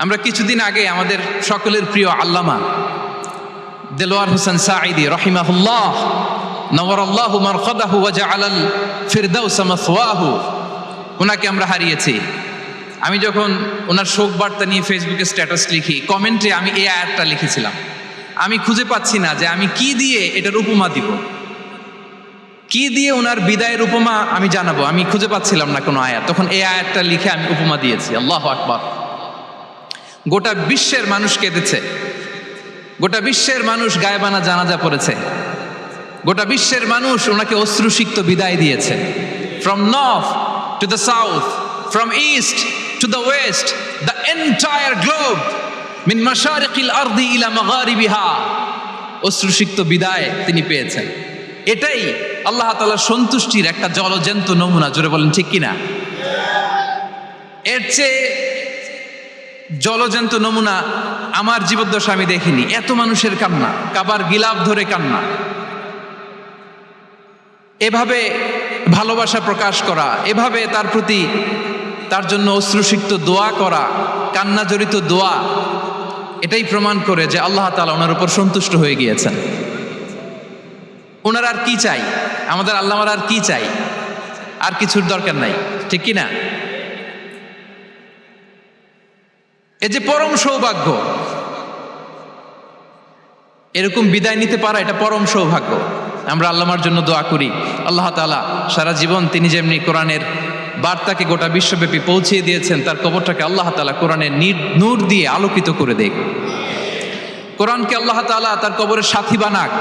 আমরা কিছুদিন আগে আমাদের সকলের প্রিয় আল্লামা দেলোয়ার হোসেন সাঈদী রাহিমাহুল্লাহ নওয়ারাল্লাহু মারকাদাহু ওয়া জাআলাল ফিরদাউস মাসওয়াহু, ওনাকে আমরা হারিয়েছি। আমি যখন ওনার শোক বার্তা নিয়ে ফেসবুকে স্ট্যাটাস লিখি, কমেন্টে আমি এই আয়াতটা লিখেছিলাম। আমি খুঁজে পাচ্ছি না যে আমি কি দিয়ে এটার উপমা দিব, কি দিয়ে ওনার বিদায়ের উপমা আমি জানাবো। আমি খুঁজে পাচ্ছিলাম না কোনো আয়াত। তখন এই আয়াতটা লিখে আমি উপমা দিয়েছি। আল্লাহু আকবার। গোটা বিশ্বের মানুষ কেঁদেছে, গোটা বিশ্বের মানুষ গায়েবানা জানাজা পড়েছে, গোটা বিশ্বের মানুষ ওনাকে অশ্রুসিক্ত বিদায় দিয়েছে। From north to the south, from east to the west, the entire globe, মিন মাশারিকিল আরদি ইলা মাগারিবিহা, অশ্রুসিক্ত বিদায় তিনি পেয়েছেন। এটাই আল্লাহ তাআলার সন্তুষ্টির একটা জলজ্যান্ত নমুনা। জোরে বলেন ঠিক কিনা? এর চেয়ে জলজ্যান্ত নমুনা আমার জীবদ্দশা আমি দেখিনি। এত মানুষের কান্না, কাবার গিলাফ ধরে কান্না, এভাবে ভালোবাসা প্রকাশ করা, এভাবে তার প্রতি তার জন্য অশ্রুসিক্ত দোয়া করা, কান্না জড়িত দোয়া, এটাই প্রমাণ করে যে আল্লাহ তাআলা ওনার উপর সন্তুষ্ট হয়ে গিয়েছেন। ওনার আর কি চাই? আমাদের আল্লাহর আর কি চাই? আর কিছুর দরকার নাই, ঠিক কি না? এই যে পরম সৌভাগ্য, এরকম বিদায় নিতে পারা, এটা পরম সৌভাগ্য। আমরা আল্লামার জন্য দোয়া করি, আল্লাহ তাআলা সারা জীবন তিনি যেমনি কোরআনের বার্তাকে গোটা বিশ্বব্যাপী পৌঁছিয়ে দিয়েছেন, তার কবরটাকে আল্লাহ তাআলা কোরআনের নূর দিয়ে আলোকিত করে দেখ। কোরআনকে আল্লাহ তাআলা তার কবরের সাথী বানাক।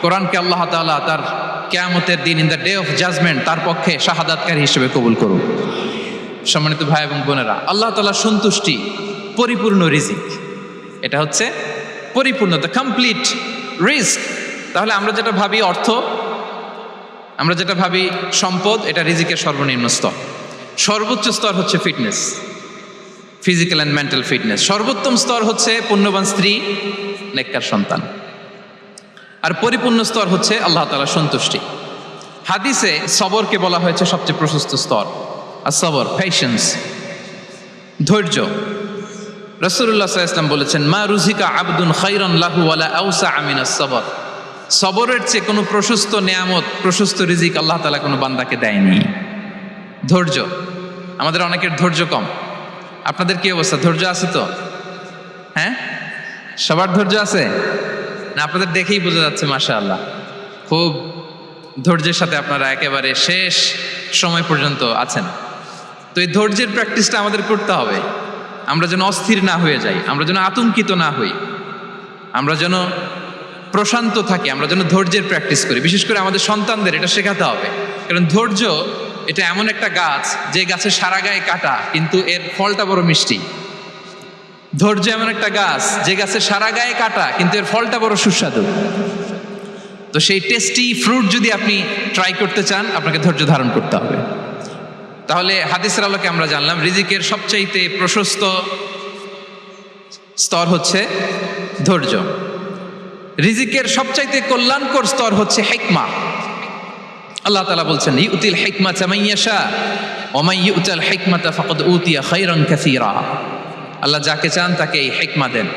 কোরআনকে আল্লাহ তাআলা তার কিয়ামতের দিন, in the day of judgement, তার পক্ষে শাহাদাতকারী হিসেবে কবুল করুন। সম্মানিত ভাই এবং বোনেরা, আল্লাহ তাআলার সন্তুষ্টি পরিপূর্ণ রিজিক, এটা হচ্ছে পরিপূর্ণ, দ্য কমপ্লিট রিস্ক। তাহলে আমরা যেটা ভাবি অর্থ, আমরা যেটা ভাবি সম্পদ, এটা রিজিকের সর্বনিম্ন স্তর। সর্বোচ্চ স্তর হচ্ছে fitness, physical and mental fitness. সর্বোত্তম স্তর হচ্ছে পুণ্যবান স্ত্রী, নেককার সন্তান। আর পরিপূর্ণ স্তর হচ্ছে আল্লাহ তাআলার সন্তুষ্টি। হাদিসে সবরকে বলা হয়েছে সবচেয়ে প্রশস্ত স্তর। আর সবর, পেশেন্স, ধৈর্য। রাসূলুল্লাহ সাল্লাল্লাহু আলাইহি ওয়াসাল্লাম বলেছেন, মা রুজিকা আবদুন খায়রান লাহু ওয়ালা আওসা মিনাস সবর। সবরের চেয়ে কোনো প্রশস্ত নেয়ামত, প্রশস্ত রিজিক আল্লাহ তাআলা কোনো বান্দাকে দেয়নি। ধৈর্য। আমাদের অনেকের ধৈর্য কম। আপনাদের কি অবস্থা? ধৈর্য আছে তো? হ্যাঁ, সবার ধৈর্য আছে না? আপনাদের দেখেই বোঝা যাচ্ছে মাশাআল্লাহ, খুব ধৈর্যের সাথে আপনারা একেবারে শেষ সময় পর্যন্ত আছেন। তো এই ধৈর্যের প্র্যাকটিসটা আমাদের করতে হবে। আমরা যেন অস্থির না হয়ে যাই, আমরা যেন আতঙ্কিত না হই, আমরা যেন প্রশান্ত থাকি, আমরা যেন ধৈর্যের প্র্যাকটিস করি। বিশেষ করে আমাদের সন্তানদের এটা শেখাতে হবে। কারণ ধৈর্য এটা এমন একটা গাছ, যে গাছের সারা গায়ে কাটা কিন্তু এর ফলটা বড় মিষ্টি। ধৈর্য এমন একটা গাছ, যে গাছের সারা গায়ে কাটা কিন্তু এর ফলটা বড় সুস্বাদু। তো সেই টেস্টি ফ্রুট যদি আপনি ট্রাই করতে চান, আপনাকে ধৈর্য ধারণ করতে হবে। তাহলে হাদিসের আলোকে আমরা জানলাম রিজিকের সবচাইতে প্রশস্ত স্তর হচ্ছে ধৈর্য। রিজিকের সবচাইতে কল্যাণকর স্তর হচ্ছে হিকমা। আল্লাহ তাআলা বলছেন, ইউতিল হিকমাতা মান ইয়াশা ওয়া মান ইউতাল হিকমাতা ফাকাদ উতিয়া খায়রান কাসীরা। আল্লাহ যাকে চান তাকে এই হিকমা দেন,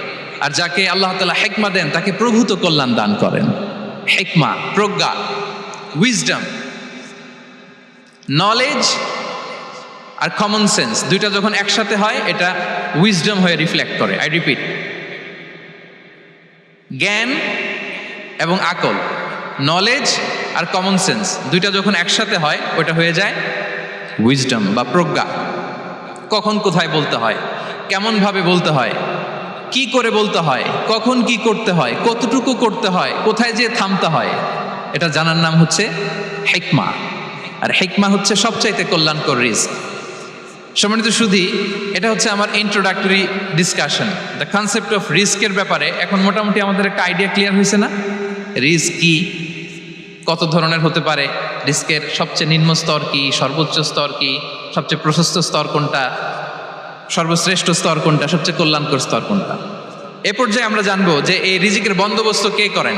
আর যাকে আল্লাহ তাআলা হিকমা দেন তাকে প্রভূত কল্যাণ দান করেন। হিকমা, প্রজ্ঞা, উইজডম, নলেজ আর কমন সেন্স, দুইটা যখন একসাথে হয় এটা উইজডম হয়ে রিফ্লেক্ট করে। আই রিপিট, জ্ঞান এবং আকল, নলেজ আর কমন সেন্স, দুইটা যখন একসাথে হয় ওটা হয়ে যায় উইজডম বা প্রজ্ঞা। কখন কোথায় বলতে হয়, কেমন ভাবে বলতে হয়, কি করে বলতে হয়, কখন কি করতে হয়, কতটুকু করতে হয়, কোথায় যে থামতে হয়, এটা জানার নাম হচ্ছে হিকমা। আর হিকমা হচ্ছে সবচাইতে কল্যাণকর রিস্ক। সম্মানিত সুধী, এটা হচ্ছে আমার introductory discussion. The concept of রিস্কের ব্যাপারে এখন মোটামুটি আমাদের একটা আইডিয়া ক্লিয়ার হয়েছে না? রিস্ক কি, কত ধরনের হতে পারে, রিস্কের সবচেয়ে নিম্ন স্তর কি, সর্বোচ্চ স্তর কি, সবচেয়ে প্রশস্ত স্তর কোনটা, সর্বশ্রেষ্ঠ স্তর কোনটা, সবচেয়ে কল্যাণকর স্তর কোনটা। এ পর্যায়ে আমরা জানবো যে এই রিজিকের বন্দোবস্ত কে করেন।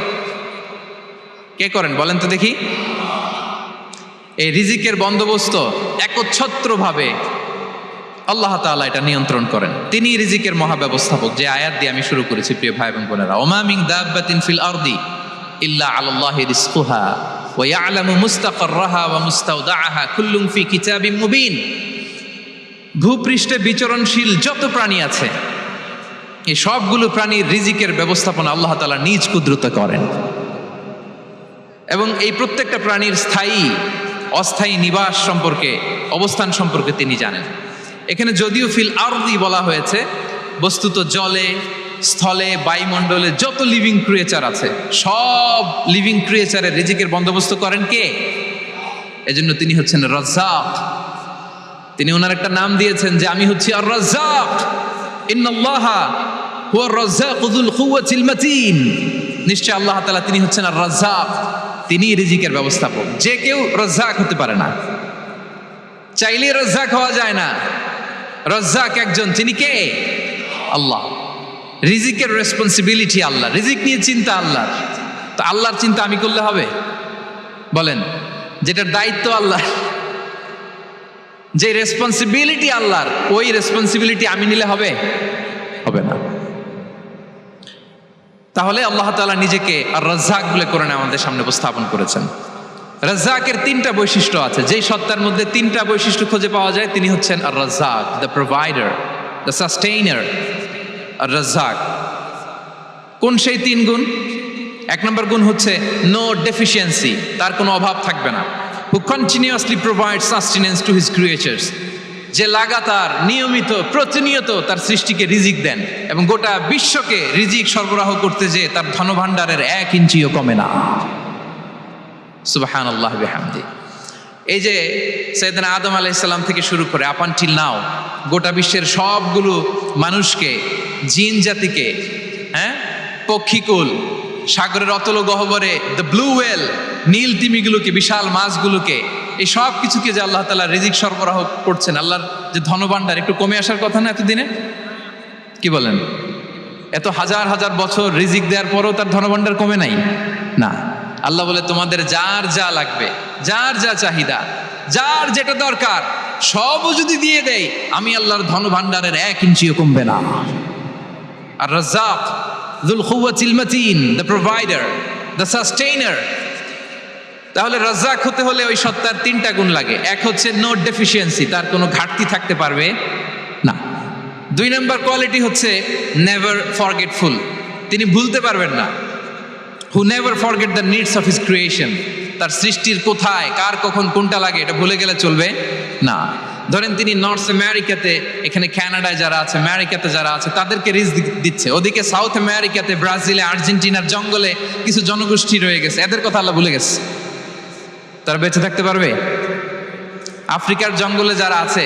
কে করেন বলেন তো দেখি? এই রিজিকের বন্দোবস্ত একচ্ছত্রভাবে আল্লাহ তাআলা এটা নিয়ন্ত্রণ করেন। তিনি রিজিকের মহাব্যবস্থাপক। যে আয়াত দিয়ে আমি শুরু করেছি প্রিয় ভাই এবং বোনেরা, ওমা মিন দাব্বাতিন ফিল আরদি ইল্লা আলাল্লাহি রিজকুহা ওয়া ইয়ালামু মুস্তাকাররাহা ওয়া মুস্তাওদাআহা কুল্লুম ফি কিতাবিম মুবিন। ভূপৃষ্ঠে বিচরণশীল যত প্রাণী আছে এই সবগুলো প্রাণীর রিজিকের ব্যবস্থাপনা আল্লাহ তাআলা নিজ কুদরতে করেন, এবং এই প্রত্যেকটা প্রাণীর স্থায়ী অস্থায়ী নিবাস সম্পর্কে, অবস্থান সম্পর্কে তিনি জানেন। এখানে যদিও ফিল আরদি বলা হয়েছে, বস্তুত জলে, স্থলে, বায়ুমণ্ডলে যত লিভিং ক্রিয়েচার আছে সব লিভিং ক্রিয়েচারের রিজিকের বন্দোবস্ত করেন কে? এজন্য তিনি হচ্ছেন রাজ্জাক। তিনি ওনার একটা নাম দিয়েছেন যে আমি হচ্ছি আর রাজ্জাক, ইন্নাল্লাহা হুয়ার রাজ্জাকু যুল কুওয়াতিল মাতিন। নিশ্চয় আল্লাহ তাআলা তিনি হচ্ছেন আর রাজ্জাক, তিনি রিজিকের ব্যবস্থাপক। যে কেউ রাজ্জাক হতে পারে না, চাইলে রাজ্জাক হওয়া যায় না। রাজ্জাক একজন, তিনি কে? আল্লাহ। রিজিকের রেসপন্সিবিলিটি আল্লাহ, রিজিক নিয়ে চিন্তা আল্লাহর। তো আল্লাহর চিন্তা আমি করলে হবে? বলেন, যেটার দায়িত্ব আল্লাহ, যে রেসপন্সিবিলিটি আল্লাহর, ওই রেসপন্সিবিলিটি আমি নিলে হবে? হবে না। তাহলে আল্লাহ তাআলা নিজেকে আর রাজ্জাক বলে কোরআনে আমাদের সামনে উপস্থাপন করেছেন। রাজ্জাকের তিনটা বৈশিষ্ট্য আছে। যেই সত্তার মধ্যে তিনটা বৈশিষ্ট্য খুঁজে পাওয়া যায় তিনি হচ্ছেন আর রাজ্জাক, দ্য প্রোভাইডার, দ্য সাস্টেইনার। আর রাজ্জাক কোন সেই তিন গুণ? এক নম্বর গুণ হচ্ছে নো ডেফিসিয়েন্সি, তার কোনো অভাব থাকবে না। হু continuously provide sustenance to his creatures, যে লাগাতার, নিয়মিত, প্রতিনিয়ত তার সৃষ্টিকে রিজিক দেন এবং গোটা বিশ্বকে রিজিক সরবরাহ করতে যে তার ধনভাণ্ডারের 1 ইঞ্চিও কমে না। সুবহানাল্লাহ বিহামদি। এই যে সাইয়েদনা আদম আলাইহিস সালাম থেকে শুরু করে আপ আনটিল নাও গোটা বিশ্বের সবগুলো মানুষকে, জিন জাতিকে, পক্ষীকুল, সাগরের অতল গহ্বরে দ্য ব্লু ওয়েল, নীল তিমিগুলোকে, বিশাল মাছগুলোকে, এই সব কিছুকে যে আল্লাহ তাআলা রিজিক সরবরাহ করছেন, আল্লাহর যে ধনভাণ্ডার একটু কমে আসার কথা না এতদিনে? কি বলেন? এত হাজার হাজার বছর রিজিক দেওয়ার পরও তার ধনভাণ্ডার কমে নাই? না। আল্লাহ বলে তোমাদের যার যা লাগবে, যার যা চাহিদা, যার যেটা দরকার সবও যদি দিয়ে দেয়, আমি আল্লাহর ধনভাণ্ডারের 1 ইঞ্চিও কমবে না। আর Razzak যুল কুওয়াতিল মাতিন, the provider, the sustainer. তাহলে রাজ্জাক হতে হলে ওই সত্তার তিনটা গুণ লাগে। এক হচ্ছে নো ডেফিসিয়েন্সি, তার কোনো ঘাটতি থাকতে পারবে না। 2 নম্বর কোয়ালিটি হচ্ছে নেভার ফরগেটফুল, তিনি ভুলতে পারবেন না। Who never forget the needs of his creation, তার সৃষ্টির কোথায়, কার, কখন, কোনটা লাগে এটা ভুলে গেলে চলবে না। ধরেন তিনি নর্থ আমেরিকাতে, এখানে কানাডায় যারা আছে, আমেরিকাতে যারা আছে, তাদেরকে রিজিক দিচ্ছে। ওদিকে সাউথ আমেরিকাতে, ব্রাজিলে, আর্জেন্টিনার জঙ্গলে কিছু জনগোষ্ঠী রয়ে গেছে, এদের কথা আল্লাহ ভুলে গেছে। তারা বেঁচে থাকতে পারবে? আফ্রিকার জঙ্গলে যারা আছে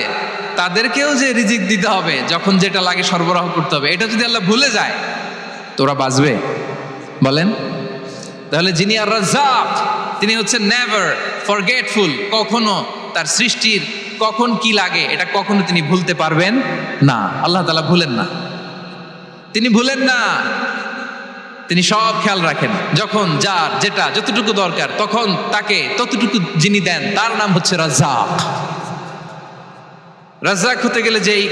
তাদেরকেও যে রিজিক দিতে হবে, যখন যেটা লাগে সরবরাহ করতে হবে, এটা যদি আল্লাহ ভুলে যায় তোরা বাঁচবে? বলেন। তাহলে যিনি আর রাজ্জাক তিনি হচ্ছেন নেভার ফরগেটফুল, কখনো তার সৃষ্টির কখন কি লাগে এটা কখনো তিনি ভুলতে পারবেন না। আল্লাহ তাআলা ভুলেন না, তিনি ভুলেন না, তিনি সব খেয়াল রাখেন। যখন যার যেটা যতটুকু দরকার তখন তাকে ততটুকু যিনি দেন তার নাম হচ্ছে রাজ্জাক। রাজ্জাক হতে গেলে যেই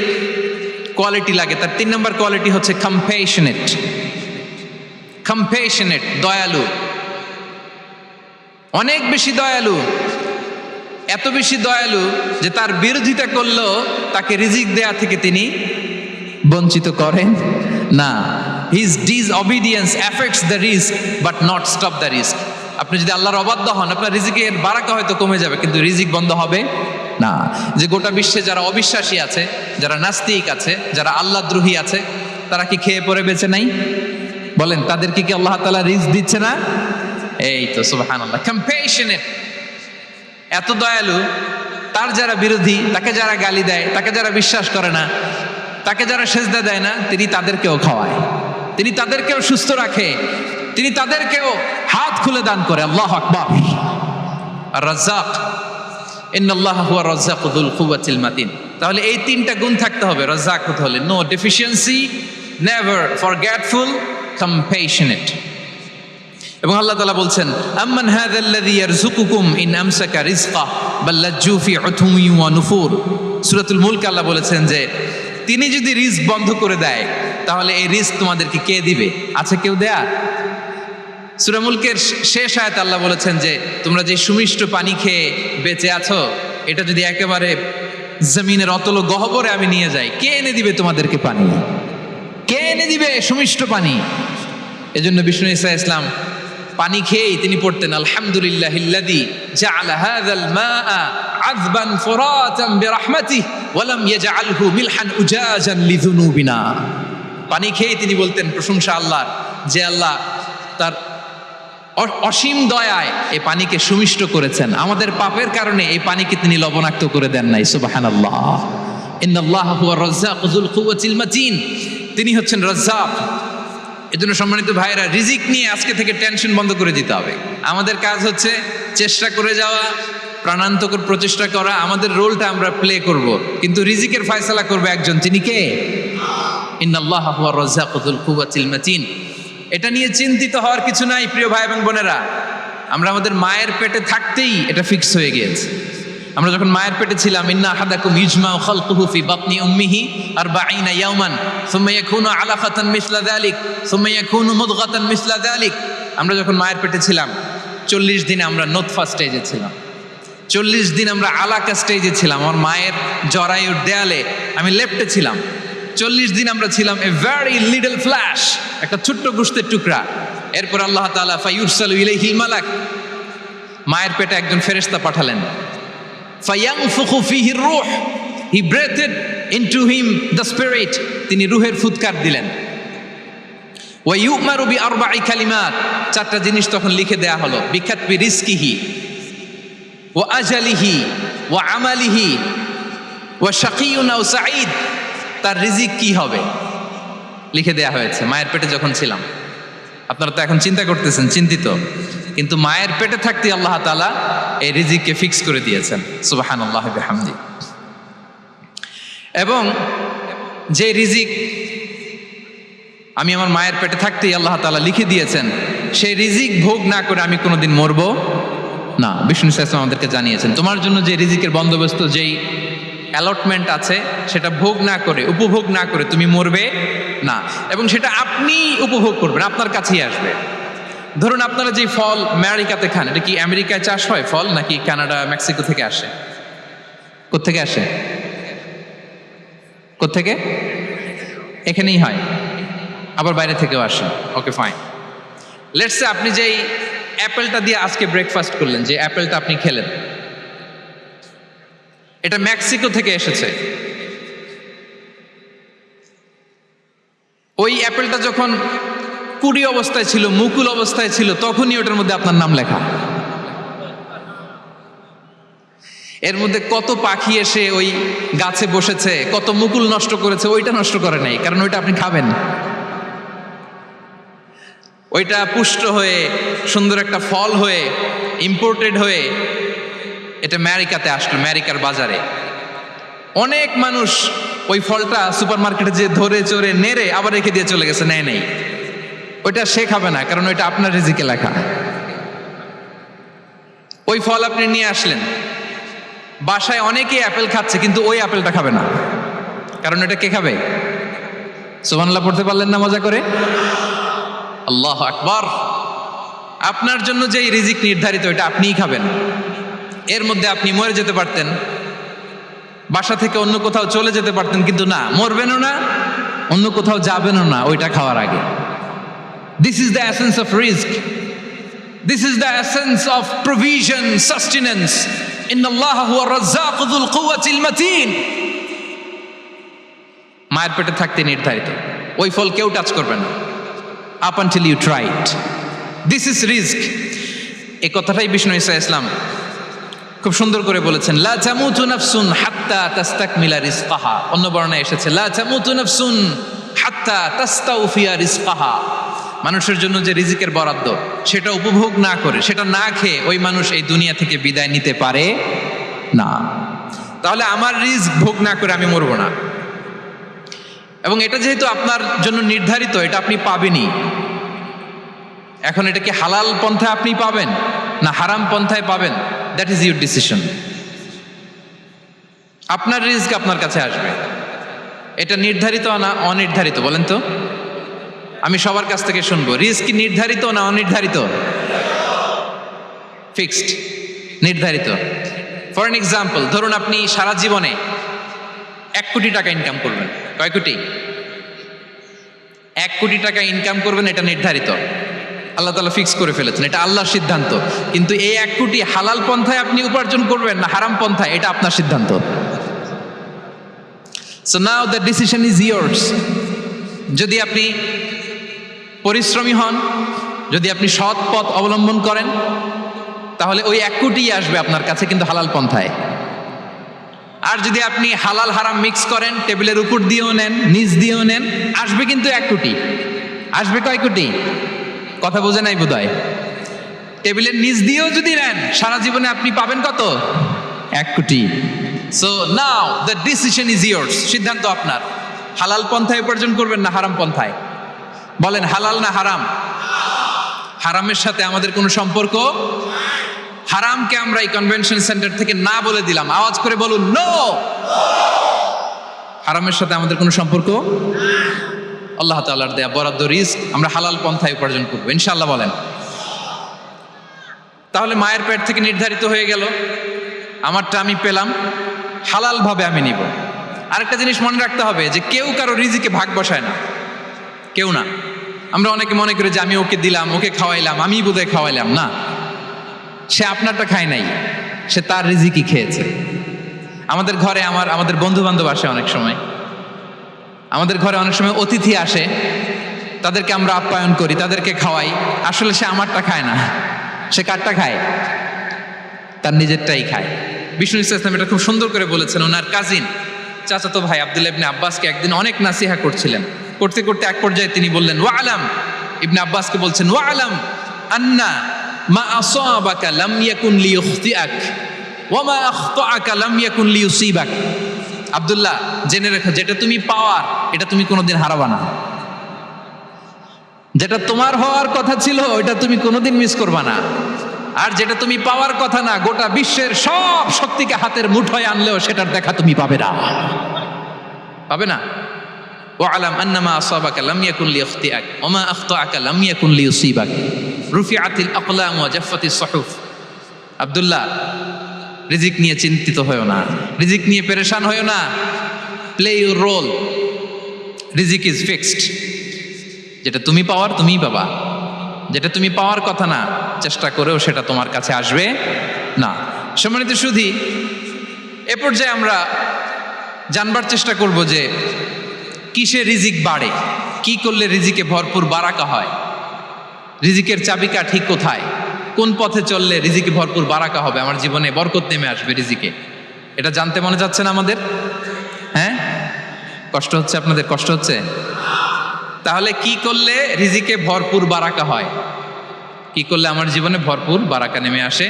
কোয়ালিটি লাগে তার 3 নম্বর কোয়ালিটি হচ্ছে কম্প্যাশনেট। কম্প্যাশনেট, দয়ালু, অনেক বেশি দয়ালু। এত বেশি দয়ালু যে তার বিরোধিতা করলেও তাকে রিজিক দেয়া থেকে তিনি বঞ্চিত করেন না। His disobedience affects the risk but not stop the risk. আপনি যদি আল্লাহর অবাধ্য হন, আপনার রিজিকের বারাকা হয়তো কমে যাবে কিন্তু রিজিক বন্ধ হবে না। যে গোটা বিশ্বে যারা অবিশ্বাসী আছে, যারা নাস্তিক আছে, যারা আল্লাহদ্রোহী আছে, তারা কি খেয়ে পরে বেঁচে নাই? বলেন, তাদেরকে কি আল্লাহ তাআলা রিজিক দিচ্ছে না? এই তো সুবহানাল্লাহ। কম্প্যাশনেট, এত দয়ালু, তার যারা বিরোধী, তাকে যারা গালি দেয়, তাকে যারা বিশ্বাস করে না, তাকে যারা সেজদা দেয় না, তিনি তাদেরকেও খাওয়ায়, তিনি তাদেরকেও সুস্থ রাখে, তিনি তাদেরকেও হাত খুলে দান করে। আল্লাহু আকবার। আর রাজ্জাক, ইন্নাল্লাহা হুয়া রাজ্জাকু যুল কুওয়াতিল মাতিন। তাহলে এই 3টা গুণ থাকতে হবে রাজ্জাক হতে হলে। No deficiency, never forgetful, compassionate. এবং আল্লাহ তাআলা বলছেন আম্মান হাযাল্লাযী ইয়ারযুকুকুম ইন আমসাকা রিজকাহ বাল লাজ্জু ফি উতুমিন ওয়া নুফুর। সূরাতুল মুলক আল্লাহ বলেছেন যে তিনি যদি রিজক বন্ধ করে দেয় তাহলে এই রিজক তোমাদেরকে কে দিবে? আছে কেউ দেয়া? সূরা মুলকের শেষ আয়াতে আল্লাহ বলেছেন যে তোমরা যে সুমিষ্ট পানি খেয়ে বেঁচে আছো, এটা যদি একেবারে জমিনের অতল গহ্বরে আমি নিয়ে যাই, কে এনে দিবে তোমাদেরকে পানি? কে এনে দিবে সুমিষ্ট পানি? এজন্য বিষ্ণু ঈসা ইসলাম পানি খেয়েই তিনি পড়তেন আলহামদুলিল্লাহিল্লাযী জাআলা হাযাল মাআ আযবান ফুরাতান বিরাহমাতিহি ওয়া লাম ইয়াজআলহু মিলহান উজাজান লিযুনুবিনা। পানি খেয়েই তিনি বলতেন প্রশংসা আল্লাহর, যে আল্লাহ তার অসীম দয়ায় এই পানিকে সুমিষ্ট করেছেন, আমাদের পাপের কারণে এই পানিকে তিনি লবণাক্ত করে দেন নাই। সুবহানাল্লাহ। ইন্নাল্লাহা হুয়ার রাজ্জাকু যুল কুওয়াতিল মাতিন। তিনি হচ্ছেন রাজ্জাক। এজন্য সম্মানিত ভাইরা, রিজিক নিয়ে আজকে থেকে টেনশন বন্ধ করে দিতে হবে। আমাদের কাজ হচ্ছে চেষ্টা করে যাওয়া, প্রাণান্তকর প্রচেষ্টা করা, আমাদের রোলটা আমরা প্লে করব, কিন্তু রিজিকের ফয়সালা করবে একজন, তিনি কে? ইন্নাল্লাহা হুয়ার রাজ্জাকু যুল কুওয়াতিল মাতিন। এটা নিয়ে চিন্তিত হওয়ার কিছু নাই প্রিয় ভাই এবং বোনেরা। আমরা আমাদের মায়ের পেটে থাকতেই এটা ফিক্স হয়ে গিয়েছে। আমরা যখন মায়ের পেটে ছিলাম, ইন্না আহাদাকুম ইজমাউ খালকুহু ফি বাতনি উম্মিহি 40 ইয়াওমান সুম্মা ইয়াকুনু আলাকাতান মিসলা যালিক সুম্মা ইয়াকুনু মুদগাতান মিসলা যালিক। আমরা যখন মায়ের পেটে ছিলাম 40 দিন আমরা নুতফা স্টেজে ছিলাম, 40 দিন আমরা আলাকা স্টেজে ছিলাম। আমার মায়ের জরায়ুর দেয়ালে আমি লেপ্টে ছিলাম। 40 দিন আমরা ছিলাম এ ভেরি লিটল ফ্ল্যাশ, একটা ছোট্ট গোশতের টুকরা। এরপর আল্লাহ তাআলা ফায়ুরসালু ইলাইহিল মালাক, মায়ের পেটে একজন ফেরেশতা পাঠালেন। ফায়ানফুখু ফিহির রূহ, he breathed into him the spirit, তিনি রূহের ফুৎকার দিলেন। ওয়া ইউমারু বিআরবা'i কালিমাত, 4টা জিনিস তখন লিখে দেয়া হলো। বিকাতবি রিজকিহি ওয়া আজালিহি ওয়া আমালিহি ওয়া শাকিয়ুন আও সাঈদ, তার রিজিক কি হবে লিখে দেয়া হয়েছে মায়ের পেটে যখন ছিলাম। আপনারা তো এখন চিন্তা করতেছেন, চিন্তিত, কিন্তু মায়ের পেটে থাকতে আল্লাহ তাআলা এই রিজিককে ফিক্স করে দিয়েছেন। সুবহানাল্লাহ বিহামদি। এবং যে রিজিক আমি আমার মায়ের পেটে থাকতেই আল্লাহ তাআলা লিখে দিয়েছেন, সেই রিজিক ভোগ না করে আমি কোনোদিন মরবো না। বিষ্ণু ইসলাম আমাদেরকে জানিয়েছেন তোমার জন্য যে রিজিকের বন্দোবস্ত, যেই অ্যালটমেন্ট আছে, সেটা ভোগ না করে, উপভোগ না করে তুমি মরবে না। এবং সেটা আপনি উপভোগ করবেন, আপনার কাছেই আসবে। ধরুন আপনারা যে ফল আমেরিকাতে খান, এটা কি আমেরিকায় চাষ হয় ফল, নাকি কানাডা মেক্সিকো থেকে আসে? কোত্থেকে আসে? কোত্থেকে? এখানেই হয়, আবার বাইরে থেকেও আসে। Okay fine. লেটস সে আপনি যেই অ্যাপেলটা দিয়ে আজকে ব্রেকফাস্ট করলেন, যে অ্যাপেলটা আপনি খেলেন, এটা মেক্সিকো থেকে এসেছে। ওই অ্যাপেলটা যখন কুড়ি অবস্থায় ছিল, মুকুল অবস্থায় ছিল, তখনই ওটার মধ্যে আপনার নাম লেখা। এর মধ্যে কত পাখি এসে ওই গাছে বসেছে, কত মুকুল নষ্ট করেছে, ওইটা নষ্ট করে নাই, কারণ ওইটা আপনি খাবেন। ওইটা পুষ্ট হয়ে সুন্দর একটা ফল হয়ে ইম্পোর্টেড হয়ে এটা আমেরিকাতে আসলো, আমেরিকার বাজারে। অনেক মানুষ ওই ফলটা সুপার মার্কেটে যে ধরে চড়ে নেড়ে আবার রেখে দিয়ে চলে গেছে, নেয় নেই। ওইটা সে খাবে না, কারণ ওইটা আপনার রিজিকে লেখা। ওই ফল আপনি নিয়ে আসলেন, বাসায় অনেকেই অ্যাপেল খাচ্ছে, কিন্তু ওই অ্যাপেলটা খাবে না, কারণ এটা কে খাবে? সুবহানাল্লাহ পড়তে পারলেন না মজা করে? আল্লাহু আকবার। আপনার জন্য যে রিজিক নির্ধারিত, এটা আপনিই খাবেন। এর মধ্যে আপনি মরে যেতে পারতেন, বাসা থেকে অন্য কোথাও চলে যেতে পারতেন, কিন্তু না, মরবেনও না, অন্য কোথাও যাবেনও না ওইটা খাওয়ার আগে। This is the essence of risk, this is the essence of provision, sustenance. ইন্নাল্লাহা হুয়ার রাজ্জাকু যুল কুওয়াতিল মাতিন। মায়ের পেটে থাকতে নির্ধারিত, ওই ফল কেউ টাচ করবে না up until you try it. This is risk. এই কথাটাই বিষ্ণু ঈসা ইসলাম খুব সুন্দর করে বলেছেন, লা তামুতু নাফসুন হাত্তা তাস্তাকমিলা রিজকাহা। অন্য বর্ণনায় এসেছে লা তামুতু নাফসুন হাত্তা তাস্তাউফিয়া রিজকাহা। মানুষের জন্য যে রিজিকের বরাদ্দ, সেটা উপভোগ না করে, সেটা না খেয়ে ওই মানুষ এই দুনিয়া থেকে বিদায় নিতে পারে না। তাহলে আমার রিস্ক ভোগ না করে আমি মরবো না। এবং এটা যেহেতু আপনার জন্য নির্ধারিত, এটা আপনি পাবেনই। এখন এটা কি হালাল পন্থায় আপনি পাবেন না হারাম পন্থায় পাবেন, দ্যাট ইজ ইউর ডিসিশন। আপনার রিস্ক আপনার কাছে আসবে, এটা নির্ধারিত না অনির্ধারিত বলেন তো? আমি সবার কাছ থেকে শুনবো, রিস্ক কি নির্ধারিত না অনির্ধারিত? ফিক্সড, নির্ধারিত। ফর এন এক্সাম্পল, ধরুন আপনি সারা জীবনে 1 কোটি টাকা ইনকাম করবেন। কয় কোটি? 1 কোটি টাকা ইনকাম করবেন, এটা নির্ধারিত, আল্লাহ তাআলা ফিক্স করে ফেলেছেন, এটা আল্লাহর সিদ্ধান্ত। কিন্তু এই 1 কোটি হালাল পন্থায় আপনি উপার্জন করবেন না হারাম পন্থায়, এটা আপনার সিদ্ধান্ত। So now the decision is yours. যদি আপনি পরিশ্রমী হন, যদি আপনি সৎ পথ অবলম্বন করেন, তাহলে ওই 1 কোটি আসবে আপনার কাছে, কিন্তু হালাল পন্থায়। আর যদি আপনি হালাল হারাম মিক্স করেন, টেবিলের উপর দিয়েও নেন নিচ দিয়েও নেন, আসবে কিন্তু 1 কোটি। আসবে কয় কোটি? কথা বোঝে নাই বোধহয়। টেবিলের নিচ দিয়েও যদি নেন, সারা জীবনে আপনি পাবেন কত? 1 কোটি। So now the decision is years, সিদ্ধান্ত আপনার। হালাল পন্থায় উপার্জন করবেন না হারাম পন্থায়? বলেন হালাল না হারাম? হারামের সাথে আমাদের কোনো সম্পর্ক? হারামকে আমরা এই কনভেনশন সেন্টার থেকে না বলে দিলাম, আওয়াজ করে বলুন নো। হারামের সাথে আমাদের কোনো সম্পর্ক? আল্লাহ তাআলার দেয়া বরাদ্দ রিস্ক আমরা হালাল পন্থায় উপার্জন করবো ইনশাআল্লাহ। বলেন। তাহলে মায়ের পেট থেকে নির্ধারিত হয়ে গেল, আমারটা আমি পেলাম, হালাল ভাবে আমি নিব। আরেকটা জিনিস মনে রাখতে হবে যে কেউ কারো রিজিকে ভাগ বসায় না, কেউ না। আমরা অনেকে মনে করি যে আমি ওকে দিলাম, ওকে খাওয়াইলাম, আমি বোধহয় খাওয়াইলাম। না, সে আপনারটা খায় নাই, সে তার রিজিকই খেয়েছে। আমাদের ঘরে আমাদের বন্ধু বান্ধব আসে অনেক সময়, আমাদের ঘরে অনেক সময় অতিথি আসে, তাদেরকে আমরা আপ্যায়ন করি, তাদেরকে খাওয়াই। আসলে সে আমারটা খায় না, সে কারটা খায়? তার নিজেরটাই খায়। বিষ্ণু ইসলাম এটা খুব সুন্দর করে বলেছেন। ওনার কাজিন চাচাতো ভাই আব্দুল্লাহ ইবনে আব্বাসকে একদিন অনেক নাসিহা করছিলেন, করতে করতে এক পর্যায়ে তিনি বললেন ওয়ালাম, ইবনে আব্বাসকে বলছেন ওয়ালাম আন্না মা আসাবাকা লাম ইয়াকুন লিইখতিআক ওয়া মা আখতাআকা লাম ইয়াকুন লিইউসিবাক। আব্দুল্লাহ, জেনে রেখো, যেটা তুমি পাওয়ার এটা তুমি কোনোদিন হারাবা না। যেটা তোমার হওয়ার কথা ছিল ওটা তুমি কোনোদিন মিস করবা না। আর যেটা তুমি পাওয়ার কথা না, গোটা বিশ্বের সব শক্তিকে হাতের মুঠোয় আনলেও সেটার দেখা তুমি পাবে না, পাবে না। ওয়ালাম আন্নামা আসাবাকা লাম ইয়াকুন লিইখতিআক ওয়া মা আখতাআকা লাম ইয়াকুন লিইউসিবাক রুফিআতিল আকলাম ওয়া জাফফাতিস সুহুফ। আব্দুল্লাহ, রিজিক নিয়ে চিন্তিত হয়ো না, রিজিক নিয়ে পেরেশান হয়ো না। প্লে ইউর রোল, রিজিক ইজ ফিক্সড। যেটা তুমি পাওয়ার তুমিই পাবা, যেটা তুমি পাওয়ার কথা না, চেষ্টা করেও সেটা তোমার কাছে আসবে না। সম্মানিত সুধী, এ পর্যায়ে আমরা জানবার চেষ্টা করব যে কিসে রিজিক বাড়ে, কি করলে রিজিকে ভরপুর বারাকা হয়, রিজিকের চাবিকা ঠিক কোথায়, কোন পথে চললে রিজিকে ভরপুর বারাকা হবে, আমার জীবনে বরকত নেমে আসবে রিজিকে। এটা জানতে মনে যাচ্ছে না আমাদের? হ্যাঁ, কষ্ট হচ্ছে আপনাদের? কষ্ট হচ্ছে? তাহলে কি করলে রিজিকে ভরপুর বারাকা হয়, কি করলে আমার জীবনে ভরপুর বারাকা নেমে আসে,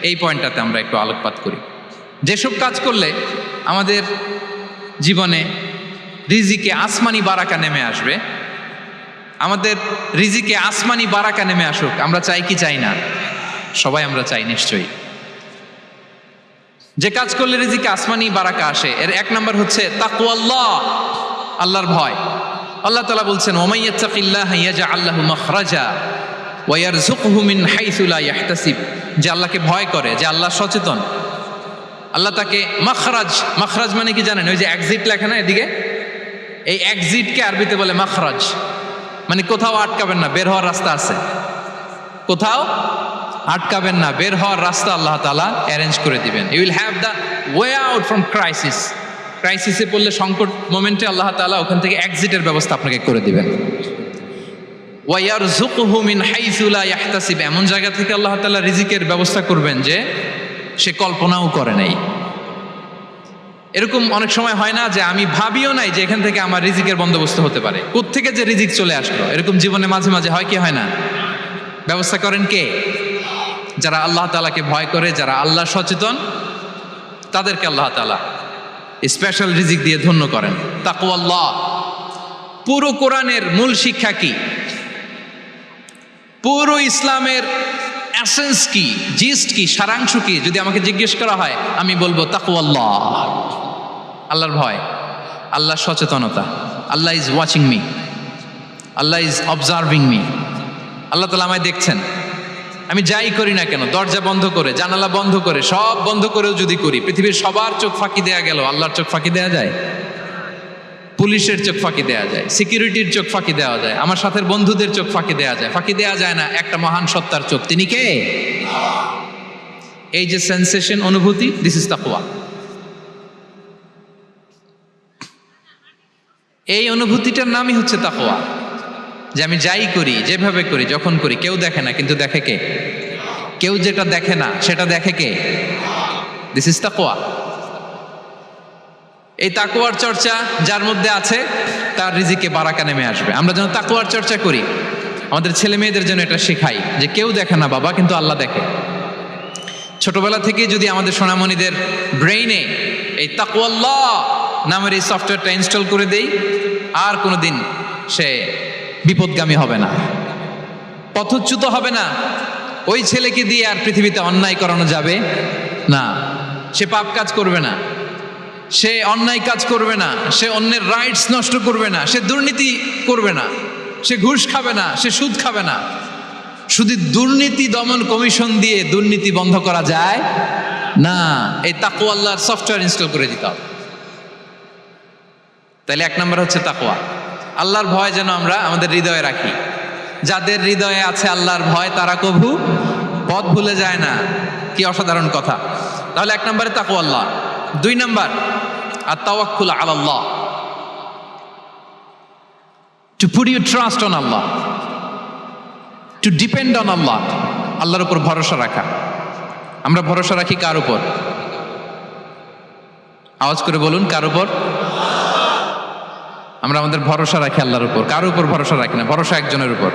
এই পয়েন্টটাতে আমরা একটু আলোকপাত করি। যেসব কাজ করলে আমাদের জীবনে রিজিকে আসমানি বারাকা নেমে আসবে, আমাদের রিজিকে আসমানি বারাকা নেমে আসুক, আমরা চাই কি চাই না? সবাই আমরা চাই নিশ্চয়ই। যে কাজ করলে রিজিকে আসমানি বারাকা আসে, এর 1 নম্বর হচ্ছে তাকওয়াল্লাহ, আল্লাহর ভয়। আল্লাহ তাআলা বলছেন ওয়া ইয়াত্তাকিল্লাহা ইয়াজআল লাহু মাখরাজা ওয়া ইয়ারযুকহু মিন হাইসু লা ইয়াহতাসিব। যে আল্লাহকে ভয় করে, যে আল্লাহ সচেতন, আল্লাহ তাকে মাখরাজ, মাখরাজ মানে কি জানেন? ওই যে এক্সিট লেখা না এদিকে, এই এক্সিটকে আরবিতে বলে মাখরাজ, মানে কোথাও আটকাবেন না, বের হওয়ার রাস্তা আছে, কোথাও আটকাবেন না, বের হওয়ার রাস্তা আল্লাহ তাআলা অ্যারেঞ্জ করে দিবেন। You will have the way out from crisis. ক্রাইসিসে পড়লে, সংকট মোমেন্টে আল্লাহ তাআলা ওখান থেকে এক্সিটের ব্যবস্থা আপনাকে করে দিবেন। ওয়া ইয়ারযুকহু মিন হাইসু লা ইয়াহতাসিব, এমন জায়গা থেকে আল্লাহ তাআলা রিজিকের ব্যবস্থা করবেন যে সে কল্পনাও করে নাই। এরকম অনেক সময় হয় না যে আমি ভাবিও নাই যে এখান থেকে আমার রিজিকের বন্দোবস্ত হতে পারে, কোত্থেকে যে রিজিক চলে আসলো। এরকম জীবনে মাঝে মাঝে হয় কি হয় না? ব্যবস্থা করেন কে? যারা আল্লাহ তাআলাকে ভয় করে, যারা আল্লাহ সচেতন, তাদেরকে আল্লাহ তাআলা স্পেশাল রিজিক দিয়ে ধন্য করেন। তাকওয়াল্লাহ। পুরো কোরআনের মূল শিক্ষা কি? পুরো ইসলামের এসেন্স কি, জিস্ট কি, সারাংশ কি যদি আমাকে জিজ্ঞেস করা হয়, আমি বলবো তাকওয়াল্লাহ, আল্লাহর ভয়, আল্লাহর সচেতনতা। Allah is watching me, Allah is observing me. আল্লাহ তাআলা আমায় দেখছেন। আমি যাই করি না কেন, দরজা বন্ধ করে, জানালা বন্ধ করে, সব বন্ধ করেও যদি করি, পৃথিবীর সবার চোখ ফাঁকি দেয়া গেল, আল্লাহর চোখ ফাঁকি দেয়া যায়? পুলিশের চোখ ফাঁকি দেয়া যায়, সিকিউরিটির চোখ ফাঁকি দেওয়া যায়, আমার সাথের বন্ধুদের চোখ ফাঁকি দেয়া যায়, ফাঁকি দেয়া যায় না একটা মহান সত্তার চোখ। তিনি কে? এই যে সেন্সেশন, অনুভূতি, দিস ইজ তাকওয়া। এই অনুভূতিটার নামই হচ্ছে তাকওয়া, যে আমি যাই করি, যেভাবে করি, যখন করি, কেউ দেখে না, কিন্তু দেখে কে? কেউ যেটা দেখে না সেটা দেখে কে? দিস ইজ তাকওয়া। এই তাকওয়ার চর্চা যার মধ্যে আছে তার রিজিকে বারাকা নেমে আসবে। আমরা যেন তাকওয়ার চর্চা করি, আমাদের ছেলে মেয়েদের জন্য এটা শেখাই যে কেউ দেখে না বাবা, কিন্তু আল্লাহ দেখে। ছোটবেলা থেকে যদি আমাদের সোনামণিদের ব্রেইনে এই তাকওয়াল্লাহ নামের এই সফটওয়্যারটা ইনস্টল করে দেই, আর কোনোদিন সে বিপদগামী হবে না, পথচ্যুত হবে না। ওই ছেলেকে দিয়ে আর পৃথিবীতে অন্যায় করানো যাবে না, সে পাপ কাজ করবে না, সে অন্যায় কাজ করবে না, সে অন্যের রাইটস নষ্ট করবে না, সে দুর্নীতি করবে না, সে ঘুষ খাবে না, সে সুদ খাবে না। শুধু দুর্নীতি দমন কমিশন দিয়ে দুর্নীতি বন্ধ করা যায় না, এই তাকওয়া আল্লাহর সফটওয়্যার ইনস্টল করে দিতে হবে। তাহলে এক নম্বর হচ্ছে তাকওয়া। আল্লাহর ভয় যেন আমরা আমাদের হৃদয়ে রাখি। যাদের হৃদয়ে আছে আল্লাহর ভয়, তারা কভু পথ ভুলে যায় না। কি অসাধারণ কথা! তাহলে এক নম্বরে তাকওয়া আল্লাহ। দুই নাম্বার আত-তাওয়াক্কুল আলাল্লাহ, to put your trust on Allah, to depend on Allah. আল্লাহর উপর ভরসা রাখা। আমরা ভরসা রাখি কার উপর? আওয়াজ করে বলুন, কার উপর? আমরা আমাদের ভরসা রাখি আল্লাহর উপর, কার উপর ভরসা রাখি না, ভরসা একজনের উপর।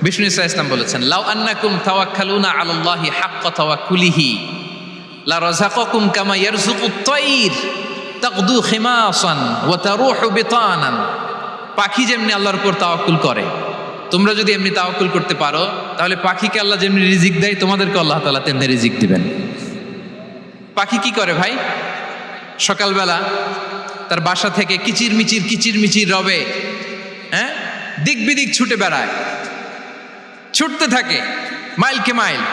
বিষ্ণু ইসা ইসলাম বলেছেন, লাউ আন্নাকুম তাওয়াক্কালুনা আলাল্লাহি হাক্কা তাওয়াক্কুলিহি লা রাযাকাকুম কামা ইয়ারযুকুত তায়র তাকদু খিমাসান ওয়া তারুহু বিতানান। পাখি যেমনি আল্লাহর উপর তাওয়াক্কুল করে, তোমরা যদি এমনি তাওয়াক্কুল করতে পারো, তাহলে পাখিকে আল্লাহ যেমনি রিজিক দেয়, তোমাদেরকে আল্লাহ তাআলা তেমনি রিজিক দিবেন। পাখি কি করে ভাই? সকালবেলা তার বাসা থেকে কিচির মিচির রবে, হ্যাঁ, দিক বিদিক ছুটে বেড়ায়, ছুটতে থাকে মাইলকে মাইল।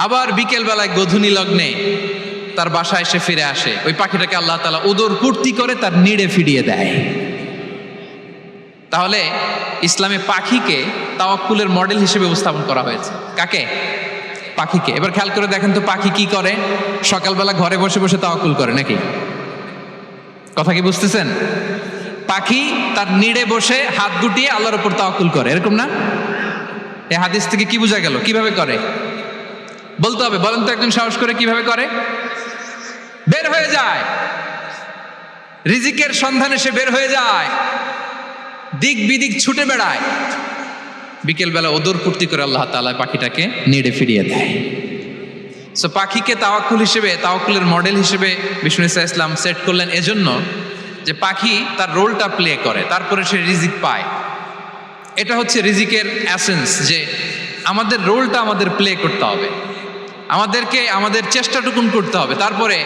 আবার বিকেল বেলায় গোধূলি লগ্নে তার বাসায় এসে ফিরে আসে। ওই পাখিটাকে আল্লাহ তাআলা উদর পূর্তি করে তার নিড়ে ফিরিয়ে দেয়। তাহলে ইসলামে পাখিকে তাওয়াক্কুলের মডেল হিসেবে উপস্থাপন করা হয়েছে। কাকে? পাখিকে। এবার খেয়াল করে দেখেন তো, পাখি কি করে? সকালবেলা ঘরে বসে বসে তাওয়াক্কুল করে নাকি? কথা কি বুঝতেছেন? পাখি তার নিড়ে বসে হাত গুটিয়ে আল্লাহর উপর তাওয়াক্কুল করে, এরকম না? এই হাদিস থেকে কি বোঝা গেল? কিভাবে করে বলতে হবে, বলেন তো একজন সাহস করে। কিভাবে করে? বের হয়ে যায়, রিজিকের সন্ধানে সে বের হয়ে যায়, দিক বিদিক ছুটে বেড়ায়। বিকেলবেলা ওদর পূর্তি করে আল্লাহ তাআলা পাখিটাকে নিড়ে ফিরিয়ে দেয়। সো পাখিকে তাওয়াক্কুল হিসেবে, তাওয়াক্কুলের মডেল হিসেবে বিষ্ণু ইসা ইসলাম সেট করলেন এজন্য যে পাখি তার রোলটা প্লে করে, তারপরে সে রিজিক পায়। এটা হচ্ছে রিজিকের এসেন্স, যে আমাদের রোলটা আমাদের প্লে করতে হবে, আমাদেরকে আমাদের চেষ্টাটুকুন করতে হবে, তারপরে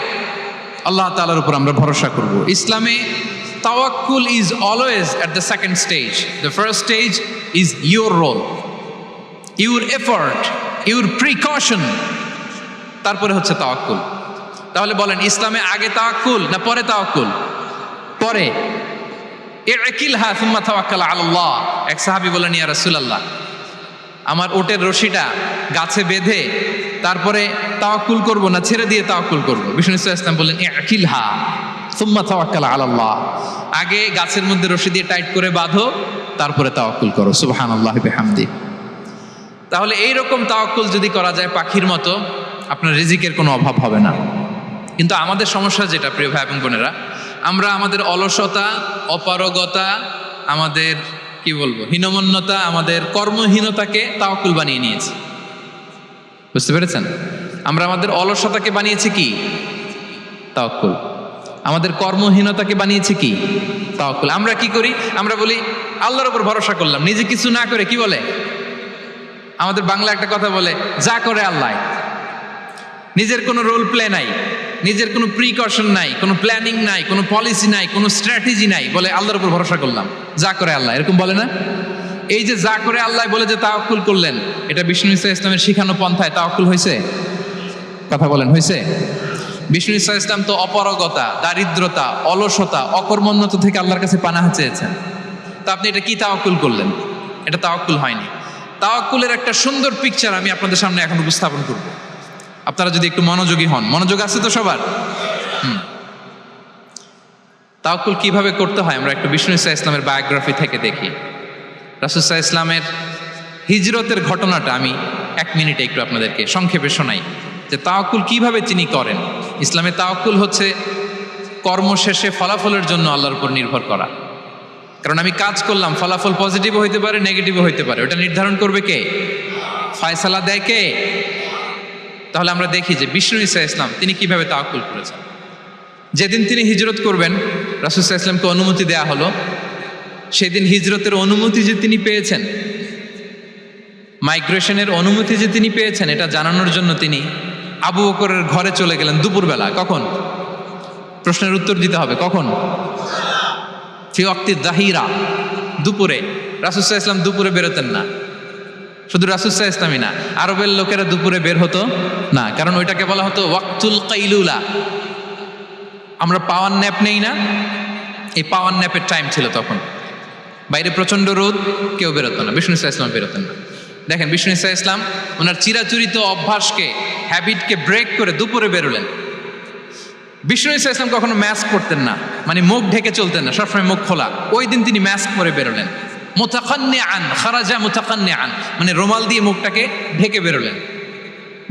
আল্লাহ তাআলার উপর আমরা ভরসা করব। ইসলামে তাওয়াক্কুল is always at the second stage. The first stage is your role, your effort, your precaution, তারপরে হচ্ছে তাওয়াক্কুল। তাহলে বলেন, ইসলামে আগে তাওয়াক্কুল না পরে তাওয়াক্কুল? পরে। ইকিলহা সুম্মা তাওয়াক্কাল আলাল্লাহ। এক সাহাবী বলেন, ইয়া রাসূলুল্লাহ, আমার ওটের রশিটা গাছে বেঁধে তারপরে তাওয়াক্কুল করব না ছেড়ে দিয়ে তাওয়াক্কুল করব? বিষ্ণু ইসলাম বললেন, ইকিলহা সুম্মা তাওয়াক্কাল আলাল্লাহ। আগে গাছের মধ্যে রশি দিয়ে টাইট করে বাঁধো, তারপরে তাওয়াক্কুল করো। সুবহানাল্লাহি বিহামদি। তাহলে এইরকম তাওয়াক্কুল যদি করা যায় পাখির মতো, আপনার রিজিকের কোনো অভাব হবে না। কিন্তু আমাদের সমস্যা যেটা, প্রিয় ভাই এবং বোনেরা, আমরা আমাদের অলসতা, অপারগতা, আমাদের কি বলবো, হীনমন্যতা, আমাদের কর্মহীনতাকে তাওয়াক্কুল বানিয়ে নিয়েছি। বুঝতে পেরেছেন? আমরা আমাদের অলসতাকে বানিয়েছি কি? তাওয়াক্কুল। আমাদের কর্মহীনতাকে বানিয়েছি কি? তাওয়াক্কুল। আমরা কি করি? আমরা বলি আল্লাহর উপর ভরসা করলাম, নিজে কিছু না করে কি বলে আমাদের বাংলা একটা কথা বলে, যা করে আল্লাহ। নিজের কোনো রোল প্লে নাই, নিজের কোনো প্রিকশন নাই, কোনো প্ল্যানিং নাই, কোনো পলিসি নাই, কোনো স্ট্র্যাটেজি নাই, বলে আল্লাহর উপর ভরসা করলাম, যা করে আল্লাহ, এরকম বলে না? এই যে যা করে আল্লাহ বলে যে তাওয়াক্কুল করলেন, এটা বিষ্ণু ঈসা ইসলামের শিখানো পন্থায় তাওয়াক্কুল হয়েছে? কথা বলেন, হয়েছে? বিষ্ণু ঈসা ইসলাম তো অপারগতা, দারিদ্রতা, অলসতা, অকর্মণ্যতা থেকে আল্লাহর কাছে পানাহ চেয়েছেন। তা আপনি এটা কি তাওয়াক্কুল করলেন? এটা তাওয়াক্কুল হয়নি। তাওয়াক্কুলের একটা সুন্দর পিকচার আমি আপনাদের সামনে এখন উপস্থাপন করব, আপনারা যদি একটু মনোযোগী হন। মনোযোগ আছে তো সবার? তাওয়াক্কুল কিভাবে করতে হয় আমরা একটু বিষ্ণু ঈসা ইসলামের বায়োগ্রাফি থেকে দেখি। রাসূল সাল্লাল্লাহু আলাইহি ইসলামের হিজরতের ঘটনাটা আমি 1 মিনিটে একটু আপনাদেরকে সংক্ষেপে শোনাই, যে তাওয়াক্কুল কিভাবে তিনি করেন। ইসলামে তাওয়াক্কুল হচ্ছে কর্ম শেষে ফলাফলের জন্য আল্লাহর উপর নির্ভর করা। কারণ আমি কাজ করলাম, ফলাফল পজিটিভও হইতে পারে, নেগেটিভও হইতে পারে, ওটা নির্ধারণ করবে কে? ফয়সালা দেয় কে? তাহলে আমরা দেখি যে বিষ্ণু ঈসা ইসলাম তিনি কিভাবে তাওয়াক্কুল করেছেন। যেদিন তিনি হিজরত করবেন, রাসূল সাল্লাল্লাহু আলাইহি ওয়াসাল্লামকে অনুমতি দেয়া হলো, সেদিন হিজরতের অনুমতি যে তিনি পেয়েছেন, মাইগ্রেশনের অনুমতি যে তিনি পেয়েছেন, এটা জানানোর জন্য তিনি আবু বকরের ঘরে চলে গেলেন দুপুরবেলা। কখন? প্রশ্নের উত্তর দিতে হবে, কখন? ফি ওয়াক্তি যাহিরা, দুপুরে। রাসূল সাল্লাল্লাহু আলাইহি ওয়াসাল্লাম দুপুরে বেরোতেন না। শুধু রাসূল সাল্লাল্লাহু আলাইহি ওয়াসাল্লামই না, আরবের লোকেরা দুপুরে বের হতো না, কারণ ওইটাকে বলা হতো ওয়াক্তুল কাইলুলা। আমরা পাওয়ার ন্যাপ নেই না, এই পাওয়ার ন্যাপের টাইম ছিল তখন। বাইরে প্রচন্ড রোদ, কেউ বেরোতো না, বিষ্ণু ঈসা ইসলাম বেরোতেন না। দেখেন বিষ্ণু ঈসা ইসলাম ওনার চিরাচরিত অভ্যাসকে, হ্যাবিটকে ব্রেক করে দুপুরে বেরোলেন। বিষ্ণু ঈসা ইসলাম কখনো মাস্ক পরতেন না, মানে মুখ ঢেকে চলতেন না, সবসময় মুখ খোলা। ওই দিন তিনি মাস্ক পরে বেরোলেন। মুতাকান্নিআন, খারাজা মুতাকান্নিআন, মানে রুমাল দিয়ে মুখটাকে ঢেকে বেরোলেন।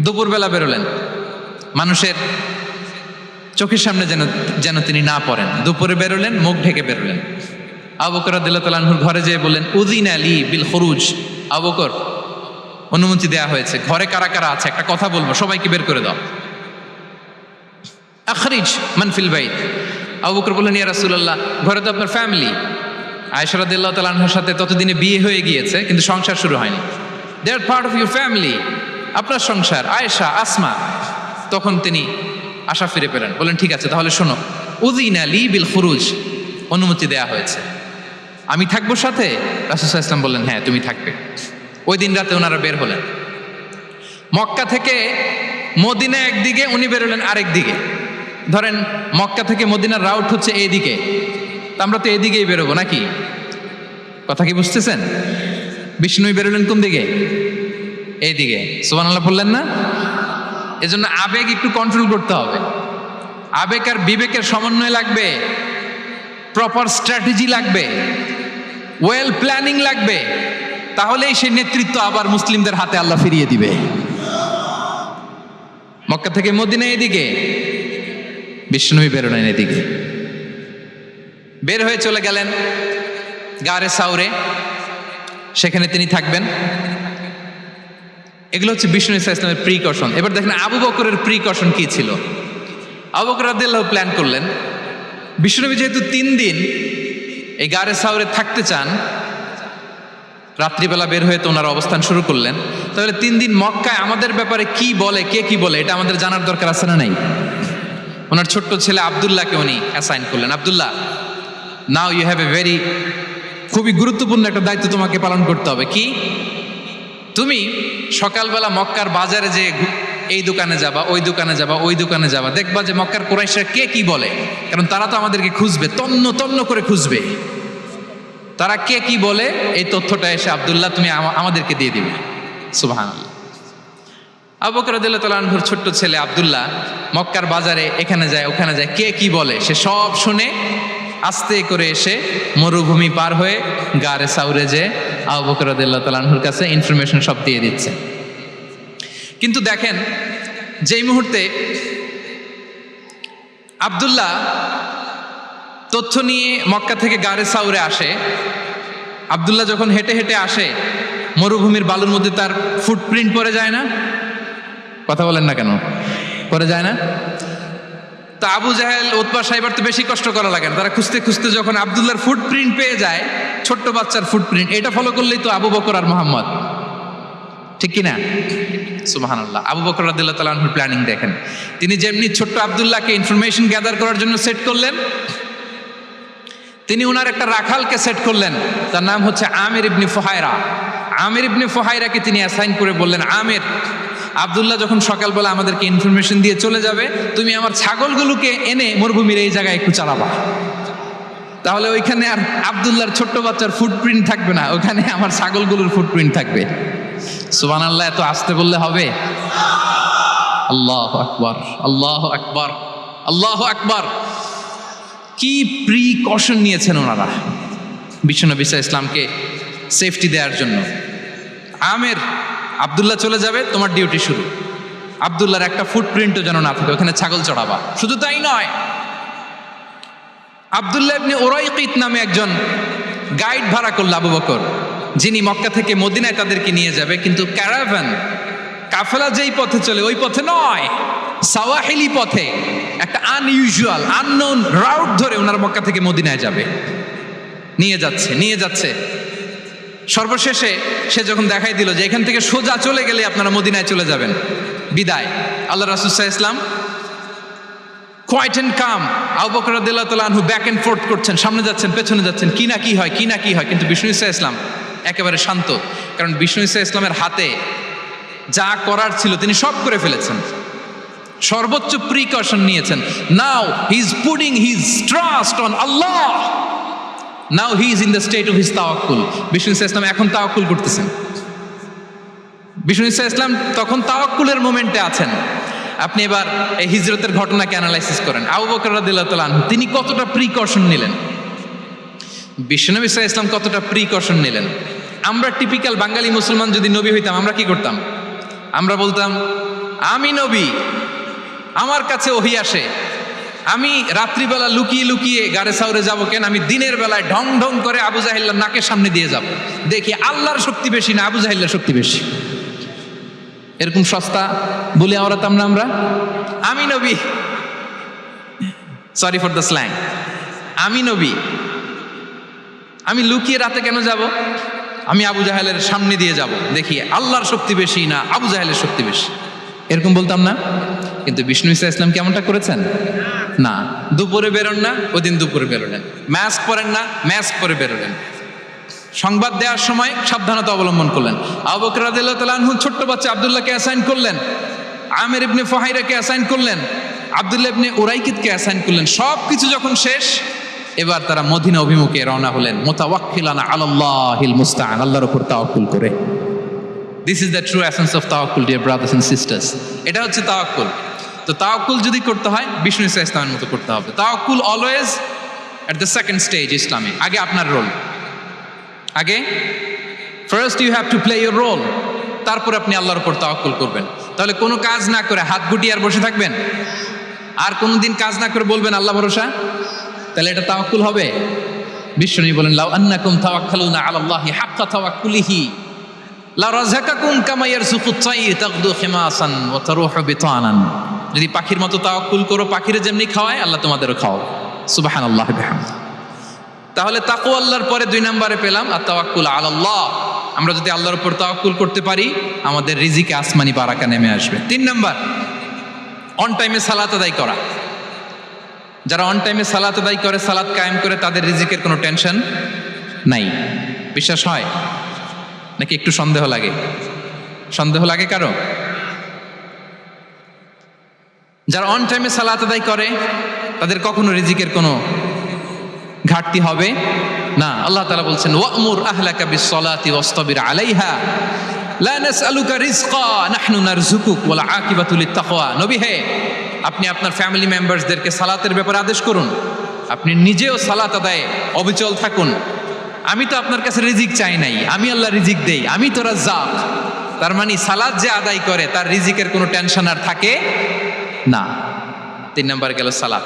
দুপুরবেলা বেরোলেন, মানুষের চোখের সামনে যেন তিনি না পড়েন। দুপুরে বেরোলেন, মুখ ঢেকে বেরোলেন। আবু বকর রাদিয়াল্লাহু তাআলা আনহুর ঘরে যেয়ে বললেন, উযিনা লি বিল খুরুজ। আবু বকর, অনুমতি দেয়া হয়েছে, ঘরে কারা কারা আছে একটা কথা বলবো, সবাইকে বের করে দাও। আখরিজ মান ফিল বাইত। আবু বকর বললেন, ইয়া রাসূলুল্লাহ, ঘরে তো আপনার ফ্যামিলি। আয়েশা রাদিয়াল্লাহু তাআলা আনহার সাথে ততদিনে বিয়ে হয়ে গিয়েছে, কিন্তু সংসার শুরু হয়নি। দে আর পার্ট অফ ইউর ফ্যামিলি, আপনার সংসার, আয়েশা, আসমা। তখন তিনি আশা ফিরে পেলেন, বলেন ঠিক আছে তাহলে শোনো, উযিনা লি বিল খুরুজ, অনুমতি দেয়া হয়েছে, আমি থাকবো সাথে? রাসূল সাল্লাল্লাহু আলাইহি ওয়াসাল্লাম বললেন, হ্যাঁ তুমি থাকবে। ওই দিন রাতে ওনারা বের হলেন। মক্কা থেকে মদিনা একদিকে, উনি বেরোলেন আরেক দিকে। ধরেন মক্কা থেকে মদিনার রাউট হচ্ছে এইদিকে, আমরা তো এদিকেই বেরোবো নাকি? কথা কি বুঝতেছেন? বিষ্ণু বেরোলেন কোন দিকে? এইদিকে। সুবহানাল্লাহ বললেন না? এজন্য আবেগ একটু কন্ট্রোল করতে হবে। আবেগ আর বিবেকের সমন্বয় লাগবে, প্রপার স্ট্র্যাটেজি লাগবে, ওয়েল প্ল্যানিং লাগবে, তাহলেই সেই নেতৃত্ব আবার মুসলিমদের হাতে আল্লাহ ফিরিয়ে দিবে। মক্কা থেকে মদিনা এদিকে, বিষ্ণুই বেরোলেন এদিকে। বের হয়ে চলে গেলেন গারে সাউরে, সেখানে তিনি থাকবেন। এগুলো হচ্ছে বিষ্ণু ঈসা ইসলামের প্রিকশন। এবার দেখেন আবু বকরের প্রিকশন কি ছিল। আবু বকর রাদিয়াল্লাহু প্ল্যান করলেন, বিষ্ণুনবী যেহেতু 3 দিন এই গারে সাউরে থাকতে চান, রাত্রিবেলা বের হয়ে তো ওনার অবস্থান শুরু করলেন, তাহলে 3 দিন মক্কায় আমাদের ব্যাপারে কি বলে, কে কি বলে, এটা আমাদের জানার দরকার আছে না নাই? ওনার ছোট্ট ছেলে আব্দুল্লাহকে উনি অ্যাসাইন করলেন। আব্দুল্লাহ, now you have a very, খুবই গুরুত্বপূর্ণ একটা দায়িত্ব তোমাকে পালন করতে হবে। কি? তুমি সকালবেলা মক্কার বাজারে যে এই দোকানে যাবা, ওই দোকানে যাবা, ওই দোকানে যাবা, দেখবা যে মক্কার কুরাইশরা কে কি বলে, কারণ তারা তো আমাদেরকে খুঁজবে, তন্ন তন্ন করে খুঁজবে। তারা কে কি বলে এই তথ্যটা এসে আব্দুল্লাহ তুমি আমাদেরকে দিয়ে দিবে। সুবহানাল্লাহ। আবু বকর রাদিয়াল্লাহু তাআলা আনহুর ছোট্ট ছেলে আব্দুল্লাহ মক্কার বাজারে এখানে যায় ওখানে যায়, কে কি বলে সে সব শুনে আস্তে করে এসে মরুভূমি পার হয়ে গারে সাউরে যে আবু বকর রাদিয়াল্লাহু তাআলা আনহুর কাছে ইনফরমেশন সব দিয়ে দিচ্ছে। কিন্তু দেখেন যেই মুহূর্তে আব্দুল্লাহ তথ্য নিয়ে মক্কা থেকে গারে সাউরে আসে, আব্দুল্লাহ যখন হেঁটে হেঁটে আসে, মরুভূমির বালুর মধ্যে তার ফুটপ্রিন্ট পড়ে যায় না? কথা বলেন না কেন? পড়ে যায় না? তা আবু জাহেল, উতবা সাইবার তো বেশি কষ্ট করা লাগে না, তারা খুঁজতে খুঁজতে যখন আব্দুল্লাহর ফুটপ্রিন্ট পেয়ে যায়, ছোট্ট বাচ্চার ফুটপ্রিন্ট, এটা ফলো করলেই তো আবু বকর আর মুহাম্মদ, ঠিক কিনা? সুবহানাল্লাহ। আবু বকর রাদিয়াল্লাহু তাআলা আনহুর প্ল্যানিং দেখেন। তিনি যেমনি ছোট্ট আব্দুল্লাহকে ইনফরমেশন গ্যাদার করার জন্য সেট করলেন, তিনি ওনার একটা রাখালকে সেট করলেন, তার নাম হচ্ছে আমির ইবনে ফুহায়রা। আমির ইবনে ফুহায়রাকে তিনি অ্যাসাইন করে বললেন, আমির, আব্দুল্লাহ যখন সকালবেলা আমাদেরকে ইনফরমেশন দিয়ে চলে যাবে, তুমি আমার ছাগলগুলোকে এনে মরুভূমির এই জায়গায় একটু চালাবা। তাহলে ওইখানে আর আব্দুল্লাহর ছোট্ট বাচ্চার ফুটপ্রিন্ট থাকবে না, ওখানে আমার ছাগলগুলোর ফুটপ্রিন্ট থাকবে। সুবহানাল্লাহ, এত আসতে বললে হবে? আল্লাহু আকবার, আল্লাহু আকবার, আল্লাহু আকবার। কি প্রিকশন নিয়েছেন ওনারা বিশ্বনবী সাল্লাল্লাহু আলাইহি ইসলামকে সেফটি দেওয়ার জন্য। আমের, আব্দুল্লাহ চলে যাবে, তোমার ডিউটি শুরু। আব্দুল্লাহর একটা ফুটপ্রিন্টও যেন না থাকে, ওখানে ছাগল চড়াবা। শুধু তাই নয়, আব্দুল্লাহ ইবনে উরাইকিত নামে একজন গাইড ভাড়া করল আবু বকর, যিনি মক্কা থেকে মদিনায় তাদেরকে নিয়ে যাবে। কিন্তু ক্যারাভান, কাফেলা যেই পথে চলে ওই পথে নয়, সাওয়াহিলি পথে, একটা আনইউজুয়াল আননোন রাউট ধরে ওনার মক্কা থেকে মদিনায় যাবে। নিয়ে যাচ্ছে সর্বশেষে সে যখন দেখাই দিল যে এখান থেকে সোজা চলে গেলে আপনারা মদিনায় চলে যাবেন, বিদায়। আল্লাহ রাসূল সাল্লাল্লাহু আলাইহি ওয়াসাল্লাম কোয়াইট এন্ড কাম, আবু বকর রাদিয়াল্লাহু তাআলা আনহু ব্যাক এন্ড ফোর্থ করছেন, সামনে যাচ্ছেন পেছনে যাচ্ছেন, কি না কি হয়। কিন্তু বিষ্ণু সাল্লাল্লাহু আলাইহি ওয়াসাল্লাম একেবারে শান্ত, কারণ বিষ্ণু সাল্লাল্লাহু আলাইহি ওয়াসাল্লামের হাতে যা করার ছিল তিনি সব করে ফেলেছেন, সর্বোচ্চ প্রিকশন নিয়েছেন। Now he is putting his trust on Allah, now he is in the state of his তাওয়াক্কুল। বিষ্ণু সাল্লাল্লাহু আলাইহি ওয়াসাল্লাম এখন তাওয়াক্কুল করতেছেন। বিষ্ণু সাল্লাল্লাহু আলাইহি ওয়াসাল্লাম তখন তাওয়াক্কুলের মোমেন্টে আছেন। আপনি এবার এই হিজরতের ঘটনাকে অ্যানালাইসিস করেন। আবু বকর রাদিয়াল্লাহু তাআলা আনহু তিনি কতটা প্রিকশন নিলেন, বিশ্বনবী সাল্লাল্লাহু আলাইহি ওয়াসাল্লাম কতটা প্রিকশন নিলেন। আমরা টিপিক্যাল বাঙালি মুসলমান যদি নবী হইতাম, আমরা কি করতাম? আমরা বলতাম, আমি নবী, আমার কাছে ওহী আসে, আমি রাত্রিবেলা লুকিয়ে লুকিয়ে গাড়ে সাউরে যাবো কেন? আমি দিনের বেলায় ঢং ঢং করে আবু জাহিল্লার নাকের সামনে দিয়ে যাব, দেখি আল্লাহর শক্তি বেশি না আবু জাহিল্লার শক্তি বেশি। এরকম সস্তা বলে আওড়াতাম না আমরা? আমি নবী, সরি ফর দ্য স্ল্যাং, আমি নবী, আমি লুকিয়ে রাতে কেন যাব? আমি আবু জাহেলের সামনে দিয়ে যাব, দেখি আল্লাহর শক্তি বেশি না আবু জাহেলের শক্তি বেশি। এরকম বলতাম না? কিন্তু বিষ্ণু ঈসা ইসলাম কেমনটা করেছেন? না, দুপুরে বেরোন না, ওই দিন দুপুরে বেরোলেন। মাস্ক পরেন না, মাস্ক পরে বেরোলেন। সংবাদ দেওয়ার সময় সাবধানতা অবলম্বন করলেন। আবু বকর রাদিয়াল্লাহু তাআলা আনহু ছোট্ট বাচ্চা আব্দুল্লাহকে অ্যাসাইন করলেন, আমির ইবনে ফুহাইরাকে অ্যাসাইন করলেন, আব্দুল্লাহ ইবনে উরাইকিতকে অ্যাসাইন করলেন। সব কিছু যখন শেষ, এবার তারা মদিনা অভিমুখে রওনা হলেন, মুতাওয়াক্কিলান আলাল্লাহিল মুস্তাআন, আল্লাহর উপর তাওয়াক্কুল করে। This is the true essence of তাওয়াক্কুল, ডিয়ার ব্রাদার্স এন্ড সিস্টার্স। এটা হচ্ছে তাওয়াক্কুল। তো তাওয়াক্কুল যদি করতে হয় বিষ্ণু ঈসা ইসলামের মতো করতে হবে। তাওয়াক্কুল always at the second stage ইসলামে। আগে আপনার রোল, আগে first you have to play your role, তারপর আপনি আল্লাহর উপর তাওয়াক্কুল করবেন। তাহলে কোনো কাজ না করে হাত গুটিয়ে আর বসে থাকবেন, আর কোনোদিন কাজ না করে বলবেন আল্লাহ ভরসা, তাহলে এটা তাওয়াক্কুল হবে? বিশ্বনবী বলেন, লাউ আন্নাকুম তাওয়াক্কালুনা আলাল্লাহি হাক্কা তাওয়াক্কুলিহি লা রাযাকাকুম কামা ইয়ারযুকুত তাইর তাগদু খিমাসান ওয়া তারুহু বিতানান। যদি পাখির মতো তাওয়াক্কুল করো, পাখিরে যেমনি খাওয়ায় আল্লাহ তোমাদেরও খাওয়াবে। সুবহানাল্লাহি ওয়া বিহামদিহি। তাহলে তাকওয়া আল্লাহর পরে 2 নম্বরে পেলাম আর তাওয়াক্কুল আলাল্লাহ। আমরা যদি আল্লাহর উপর তাওয়াক্কুল করতে পারি, আমাদের রিজিকে আসমানি বারাকা নেমে আসবে। 3 নম্বর, অন টাইমে সালাত আদায় করা। যারা অন টাইমে সালাত আদায় করে, সালাত কায়েম করে, তাদের রিজিকের কোনো টেনশন নাই। বিশ্বাস হয় নাকি একটু সন্দেহ লাগে? সন্দেহ লাগে কারো? যারা অন টাইমে সালাত আদায় করে তাদের কখনো রিজিকের কোনো ঘাটতি হবে না। আল্লাহ তাআলা বলছেন, ওয়া'মুর আহলাকা বিস-সালাতি ওয়াসতাবির আলাইহা লা নাসআলুকা রিজকা নাহনু নারযুকুক ওয়াল আকিবাতু লিত-তাকওয়া। নবী হে, আপনি আপনার ফ্যামিলি মেম্বারসদেরকে সালাতের ব্যাপারে আদেশ করুন, আপনি নিজেও সালাত আদায়ে অবিচল থাকুন। আমি তো আপনার কাছে রিজিক চাই নাই, আমি আল্লাহ রিজিক দেই, আমি তো রাজ্জাক। তার মানে সালাত যে আদায় করে তার রিজিকের কোনো টেনশন আর থাকে না। 3 নম্বরে গেল সালাত।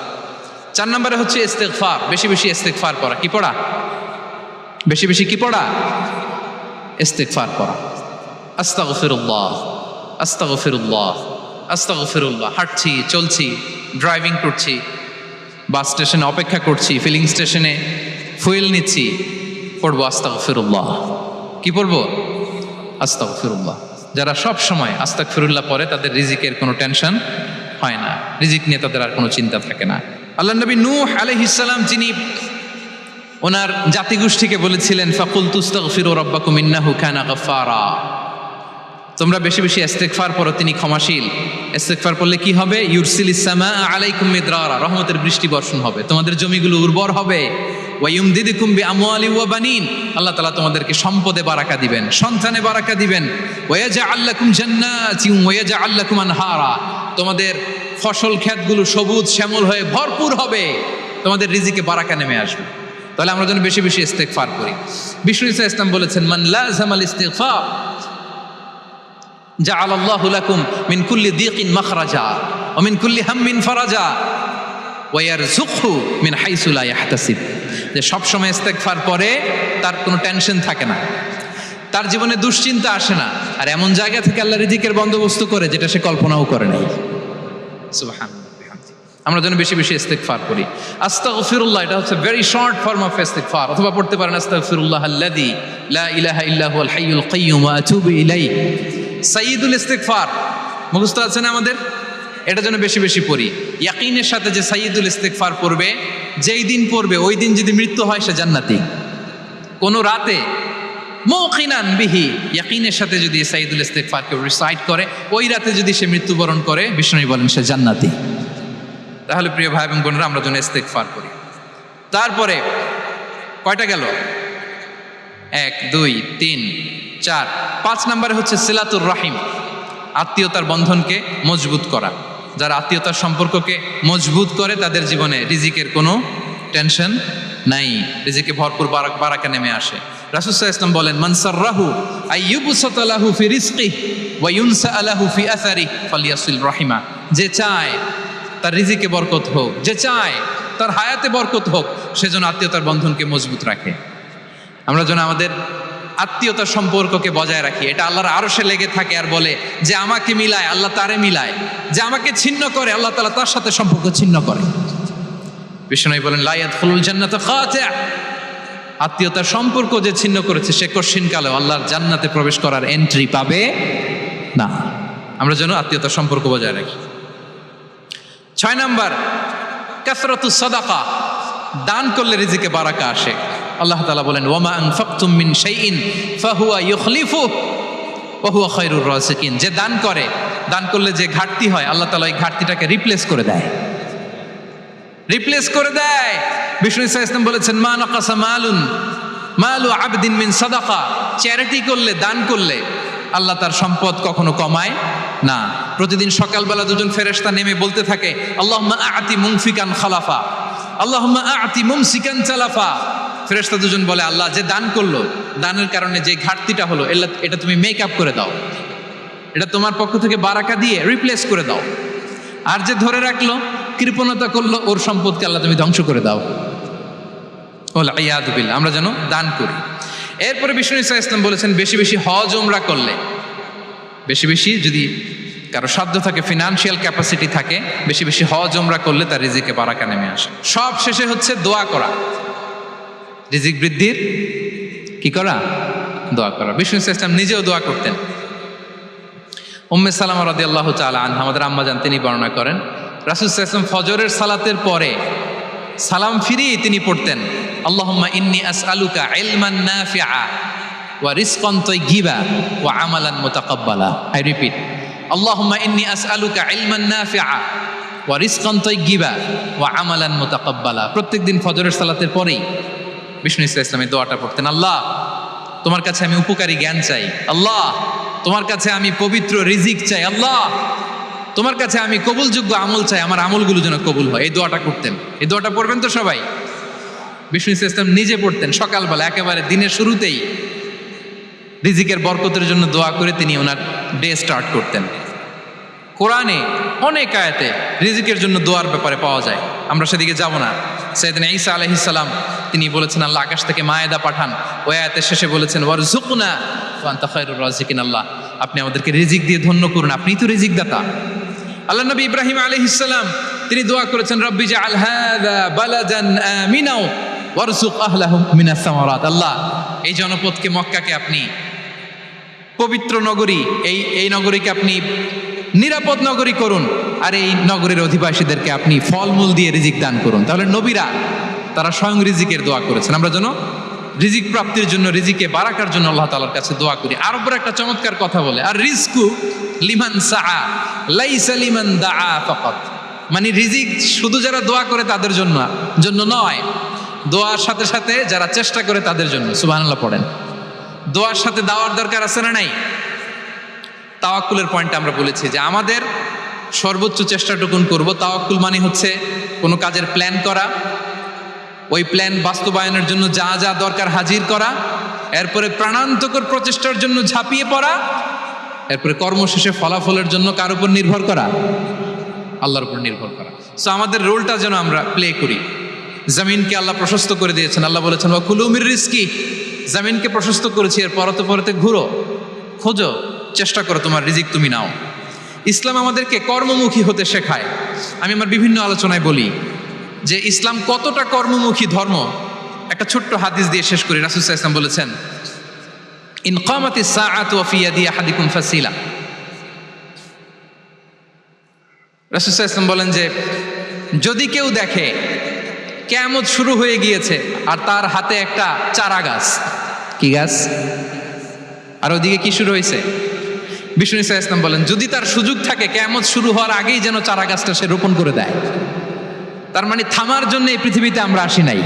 4 নম্বরে হচ্ছে ইস্তিগফার, বেশি বেশি ইস্তিগফার পড়া। কি পড়া? বেশি বেশি কি পড়া? ইস্তিগফার পড়া। আস্তাগফিরুল্লাহ, আস্তাগফিরুল্লাহ, আস্তাগফিরুল্লাহ। হাঁটছি, চলছি, ড্রাইভিং করছি, বাস স্টেশনে অপেক্ষা করছি, ফিলিং স্টেশনে ফুয়েল নিচ্ছি, পড়বো আস্তাগফিরুল্লাহ। কি পড়বো? আস্তাগফিরুল্লাহ। যারা সব সময় আস্তাগফিরুল্লাহ পড়ে তাদের রিজিকের কোনো টেনশন হয় না, রিজিক নিয়ে তাদের আর কোনো চিন্তা থাকে না। আল্লাহ নবী নূহ আলাইহিস সালাম যিনি ওনার জাতিগোষ্ঠীকে বলেছিলেন ফাকুলতু আস্তাগফিরু রাব্বাকুম ইন্নাহু কানা গাফফারা, তোমরা বেশি বেশি ইস্তেগফার পড়ো, তিনি ক্ষমাশীল। ইস্তেগফার পড়লে কি হবে? ইউরসিলিস সামা আলাইকুম মিদরারা, রহমতের বৃষ্টি বর্ষণ হবে, তোমাদের জমিগুলো উর্বর হবে। ওয়া ইউমদিদুকুম বিআমওয়ালি ওয়া বানিন, আল্লাহ তাআলা তোমাদেরকে সম্পদে বারাকা দিবেন, সন্তানে বারাকা দিবেন। ওয়া ইয়াজআল লাকুম জান্নাতিন ওয়া ইয়াজআল লাকুম আনহারা, তোমাদের ফসল ক্ষেতগুলো সবুজ শ্যামল হয়ে ভরপুর হবে, তোমাদের রিজিকে বারাকা নেমে আসবে। তাহলে আমরা যেন বেশি বেশি ইস্তেগফার করি। বিষ্ণু ইসা ইসলাম বলেছেন মান লাযামাল ইস্তিগফার জাআলাল্লাহু লাকুম মিন কুল্লি দিকিন মাখরাজা ওয়া মিন কুল্লি হাম্মিন ফারাজা ওয়া ইয়ারযুকহু মিন হাইসু লা ইয়াহতাসিব, যে সব সময় ইস্তেগফার পরে তার কোনো টেনশন থাকে না, তার জীবনে দুশ্চিন্তা আসে না, আর এমন জায়গা থেকে আল্লাহ রিজিকের বন্দোবস্ত করে যেটা সে কল্পনাও করে নাই। সুবহানাল্লাহ। আমরা যেন বেশি বেশি ইস্তেগফার করি। আস্তাগফিরুল্লাহ এটা হচ্ছে ভেরি শর্ট ফর্ম অফ ইস্তেগফার, অথবা পড়তে পারেন আস্তাগফিরুল্লাহ আল্লাযী লা ইলাহা ইল্লা হুয়াল হাইয়ুল কাইয়্যুম ওয়া আতুবু ইলাইহি। সাইয়্যিদুল ইস্তেগফার মুখস্থ আছে না আমাদের? এটা যেন বেশি বেশি পড়ি। ইয়াকিনের সাথে যে সাইয়্যিদুল ইস্তেগফার পড়বে, যেই দিন পড়বে ওই দিন যদি মৃত্যু হয় সে জান্নাতি। কোন রাতে মুকিনান বিহি, ইয়াকিনের সাথে যদি সাইয়্যিদুল ইস্তেগফারকে রিসাইট করে, ওই রাতে যদি সে মৃত্যুবরণ করে, বিষ্ণু বলেন সে জান্নাতি। তাহলে প্রিয় ভাই এবং বোনেরা, আমরা যেন ইস্তেগফার করি। তারপরে কয়টা গেল? 1 2 3 4 5 নম্বরে হচ্ছে সিলাতুর রাহিম, আত্মীয়তার বন্ধনকে মজবুত করা। যারা আত্মীয়তার সম্পর্ককে মজবুত করে তাদের জীবনে রিজিকের কোনো টেনশন নাই, রিজিকে ভরপুর বারাকা নেমে আসে। রাসূল সাল্লাল্লাহু আলাইহি ওয়াসাল্লাম বলেন মান সাররাহু আইয়ুবসাতা লাহু ফি রিজকিহি ওয়া ইউনসা লাহু ফি আসারিহি ফালিয়াসিল রাহিমা, যে চায় তার রিজিকে বরকত হোক, যে চায় তার হায়াতে বরকত হোক, সেজন্য আত্মীয়তার বন্ধনকে মজবুত রাখে। আমরা যেন আমাদের আত্মীয়তার সম্পর্ককে বজায় রাখি। এটা আল্লাহর আরশে লেগে থাকে আর বলে যে আমাকে মিলায় আল্লাহ তারে মিলায়, যে আমাকে ছিন্ন করে আল্লাহ তাআলা তার সাথে সম্পর্ক ছিন্ন করে। বিষ্ণু বলেন লা ইয়াদখুলুল জান্নাতা খাতি', আত্মীয়তার সম্পর্ক যে ছিন্ন করেছে সে কশিনকালেও আল্লাহর জান্নাতে প্রবেশ করার এন্ট্রি পাবে না। আমরা যেন আত্মীয়তার সম্পর্ক বজায় রাখি। 6 নাম্বার কাসরাতুস সাদাকা, দান করলে রিজিকে বারাকা আসে। আল্লাহ তাআলা বলেন ওয়ামা আনফাকতুম মিন শাইইন ফাহুয়া ইউখলিফুহু ওয়া হুয়া খায়রুর রাযিকিন, যে দান করে, দান করলে যে ঘাটতি হয় আল্লাহ তাআলা এই ঘাটতিটাকে রিপ্লেস করে দেয়, রিপ্লেস করে দেয়। বিষ্ণু ইসলাম বলেছেন মা নাকাসা মালু আবদিন মিন সাদাকা, চ্যারিটি করলে, দান করলে আল্লাহ তার সম্পদ কখনো কমায় না। প্রতিদিন সকালবেলা দুজন ফেরেশতা নেমে বলতে থাকে আল্লাহুম্মা আ'তি মুনফিকান খালাফা, আল্লাহুম্মা আ'তি মুমসিকান চালাফা। ফেরেশতা দুজন বলে আল্লাহ, যে দান করলো, দানের কারণে যে ঘাটতিটা হলো এটা তুমি মেক আপ করে দাও, এটা তোমার পক্ষ থেকে বারাকা দিয়ে রিপ্লেস করে দাও। আর যে ধরে রাখলো, কৃপণতা করলো, ওর সম্পদকে আল্লাহ তুমি ধ্বংস করে দাও। ওয়াল ইয়াদু বিল্লাহ। আমরা যেন দান করি। এরপরে বিষ্ণু ইসলাম বলেছেন বেশি বেশি হজ উমরা করলে, বেশি বেশি যদি কারো সাধ্য থাকে, ফিনান্সিয়াল ক্যাপাসিটি থাকে, বেশি বেশি হজ উমরা করলে তার রিজিকে বারাকা নেমে আসে। সব শেষে হচ্ছে দোয়া করা, রিজিক বৃদ্ধির কি করা? দোয়া করা। বিষ্ণু ইসলাম নিজেও দোয়া করতেন। উম্মে সালামা রাদিয়াল্লাহু তাআলা আনহা, আমাদের আম্মা জান, তিনি বর্ণনা করেন রাসূল সাল্লাল্লাহু আলাইহি ওয়াসাল্লাম ফজরের সালাতের পরে সালাম ফিরিয়ে তিনি পড়তেন আল্লাহুম্মা ইন্নী আসআলুকা ইলমান নাফিআ ওয়া রিজকান তাইয়্যিবা ওয়া আমালান মুতাকাব্বালা। আই রিপিট, আল্লাহুম্মা ইন্নী আসআলুকা ইলমান নাফিআ ওয়া রিজকান তাইয়্যিবা ওয়া আমালান মুতাকাব্বালা। প্রত্যেকদিন ফজরের সালাতের পরেই বিষ্ণু ইসলাম এই দোয়াটা পড়তেন। আল্লাহ, তোমার কাছে আমি উপকারী জ্ঞান চাই, আল্লাহ তোমার কাছে আমি পবিত্র রিজিক চাই, আল্লাহ তোমার কাছে আমি কবুলযোগ্য আমল চাই, আমার আমলগুলো যেন কবুল হয়। এই দোয়াটা করতেন। এই দোয়াটা পড়বেন তো সবাই। বিষ্ণু ইসলাম নিজে পড়তেন সকালবেলা, একেবারে দিনের শুরুতেই রিজিকের বরকতের জন্য দোয়া করে তিনি ওনার ডে স্টার্ট করতেন। কোরআনে অনেক আয়াতে রিজিকের জন্য দোয়ার ব্যাপারে পাওয়া যায়, আমরা সেদিকে যাব না। সাইয়েদনা ঈসা আলাইহিস সালাম তিনি বলেছেন আল্লাহ আকাশ থেকে মায়েদা পাঠান, ওই আয়াতের শেষে বলেছেন ওয়ারযুকনা ওয়া আনতা খায়রুর রাযিকিন, আল্লাহ আপনি আমাদেরকে রিজিক দিয়ে ধন্য করুন, আপনিই তো রিজিক দাতা। আল্লাহ নবী ইব্রাহিম আলাইহিস সালাম তিনি দোয়া করেছেন রব্বি জাআল হাযা বালাদান আমিনা ওয়ারযুক আহলাহু মিনাস সামারাত, আল্লাহ এই জনপদকে, মক্কাকে আপনি পবিত্র নগরী, এই নগরীকে আপনি নিরাপদ নগরী করুন, আর এই নগরীর অধিবাসীদেরকে আপনি ফলমূল দিয়ে রিজিক দান করুন। তাহলে নবীরা তারা স্বয়ং রিজিকের দোয়া করেছেন। আমরা যেন রিজিক প্রাপ্তির জন্য, রিজিকে বারাকার জন্য আল্লাহ তাআলার কাছে দোয়া করি। আর উপর একটা চমৎকার কথা বলে, আর রিজকু লিমান সাআ লাইসা লিমান দাআ ফাকাত। মানে রিজিক শুধু যারা দোয়া করে তাদের জন্য নয়, দোয়ার সাথে সাথে যারা চেষ্টা করে তাদের জন্য। সুবহানাল্লাহ পড়েন। দোয়ার সাথে দাওয়ার দরকার আছে না নাই? তাওয়াক্কুলের পয়েন্টটা আমরা বলেছি যে আমাদের সর্বোচ্চ চেষ্টাটুকুন করব। তাওয়াক্কুল মানে হচ্ছে কোনো কাজের প্ল্যান করা, ওই প্ল্যান বাস্তবায়নের জন্য যা যা দরকার হাজির করা, এরপরে প্রাণান্তকর প্রচেষ্টার জন্য ঝাঁপিয়ে পড়া, এরপরে কর্মশেষে ফলাফলের জন্য কার উপর নির্ভর করা? আল্লাহর উপর নির্ভর করা। সো আমাদের রোলটা যেন আমরা প্লে করি। জমিনকে আল্লাহ প্রশস্ত করে দিয়েছেন। আল্লাহ বলেছেন ওয়া কুলু মির রিজকি, জমিনকে প্রশস্ত করেছি, এর পরতে পরতে ঘুরো, খোঁজো, চেষ্টা করো তোমার রিজিক তুমি নাও। ইসলাম আমাদেরকে কর্মমুখী হতে শেখায়। আমি আমার বিভিন্ন আলোচনায় বলি যে ইসলাম কতটা কর্মমুখী ধর্ম। একটা ছোট্ট হাদিস দিয়ে শেষ করি। রাসূল সাল্লাল্লাহু আলাইহি ওয়াসাল্লাম বলেছেন, ইন কামাতিস সাআতু ওয়া ফি ইয়াদি আহাদিকুম ফাসিলা। রাসূল সাল্লাল্লাহু আলাইহি ওয়াসাল্লাম বলেন যে যদি কেউ দেখে কিয়ামত শুরু হয়ে গিয়েছে আর তার হাতে একটা চারা গাছ, কি গাছ? আর ওদিকে কি শুরু হয়েছে? বিষ্ণু সাল্লাল্লাহু আলাইহি ওয়াসাল্লাম বলেন যদি তার সুযোগ থাকে কিয়ামত শুরু হওয়ার আগেই যেন চারা গাছটা সে রোপণ করে দেয়। তার মানে থামার জন্য এই পৃথিবীতে আমরা আসি নাই।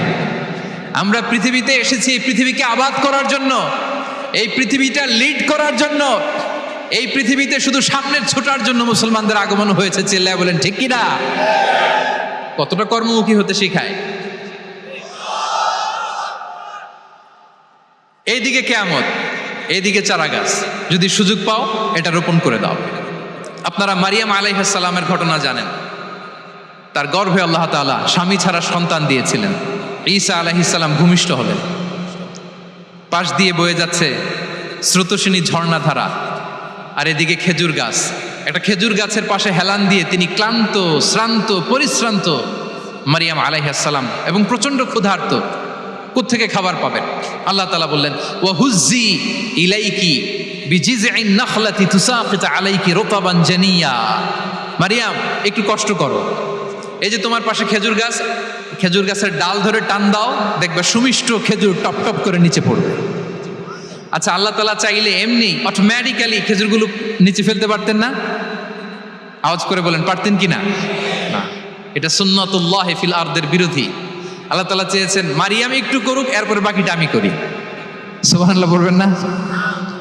আমরা পৃথিবীতে এসেছি এই পৃথিবীকে আবাদ করার জন্য, এই পৃথিবীটা লিড করার জন্য। এই পৃথিবীতে শুধু সামনের ছোটার জন্য মুসলমানদের আগমন হয়েছে। চিল্লায় বলেন ঠিক কিনা? কতটা কর্মমুখী হতে শেখায়। এইদিকে কিয়ামত, এইদিকে চারা গাছ, যদি সুযোগ পাও এটা রোপণ করে দাও। আপনারা মারিয়াম আলাইহিস সালামের ঘটনা জানেন। তার গর্ভে আল্লাহ তাআলা স্বামী ছাড়া সন্তান দিয়েছিলেন। ঈসা আলাইহিস সালাম ভূমিষ্ঠ হলেন। পাশ দিয়ে বয়ে যাচ্ছে স্রোতস্বিনী ঝর্ণাধারা, আর এদিকে খেজুর গাছ। একটা খেজুর গাছের পাশে হেলান দিয়ে তিনি ক্লান্ত, শ্রান্ত, পরিশ্রান্ত মারিয়াম আলাইহিস সালাম, এবং প্রচন্ড ক্ষুধার্ত। কোত্থেকে খাবার পাবেন? আল্লাহ তাআলা বললেন ওয়া হুজ্জি ইলাইকি বিজিযইন নাখলাতি তুসাকিত আলাইকি রুতাবান জানিয়া। মারিয়াম একটু কষ্ট করো, এই যে তোমার পাশে খেজুর গাছ, খেজুর গাছের ডাল ধরে টান দাও, দেখবে সুমিষ্ট খেজুর টপ টপ করে নিচে পড়বে। আচ্ছা, আল্লাহ তাআলা চাইলে এমনি অটোমেটিক্যালি খেজুরগুলো নিচে ফেলতে পারতেন না? আওয়াজ করে বলেন পারতেন কি না? না, এটা সুন্নাতুল্লাহ ফিল আরদের বিরোধী। আল্লাহ তাআলা চেয়েছেন মারিয়াম একটু করুক, এরপরে বাকিটা আমি করি। সুবহানাল্লাহ বলবেন না?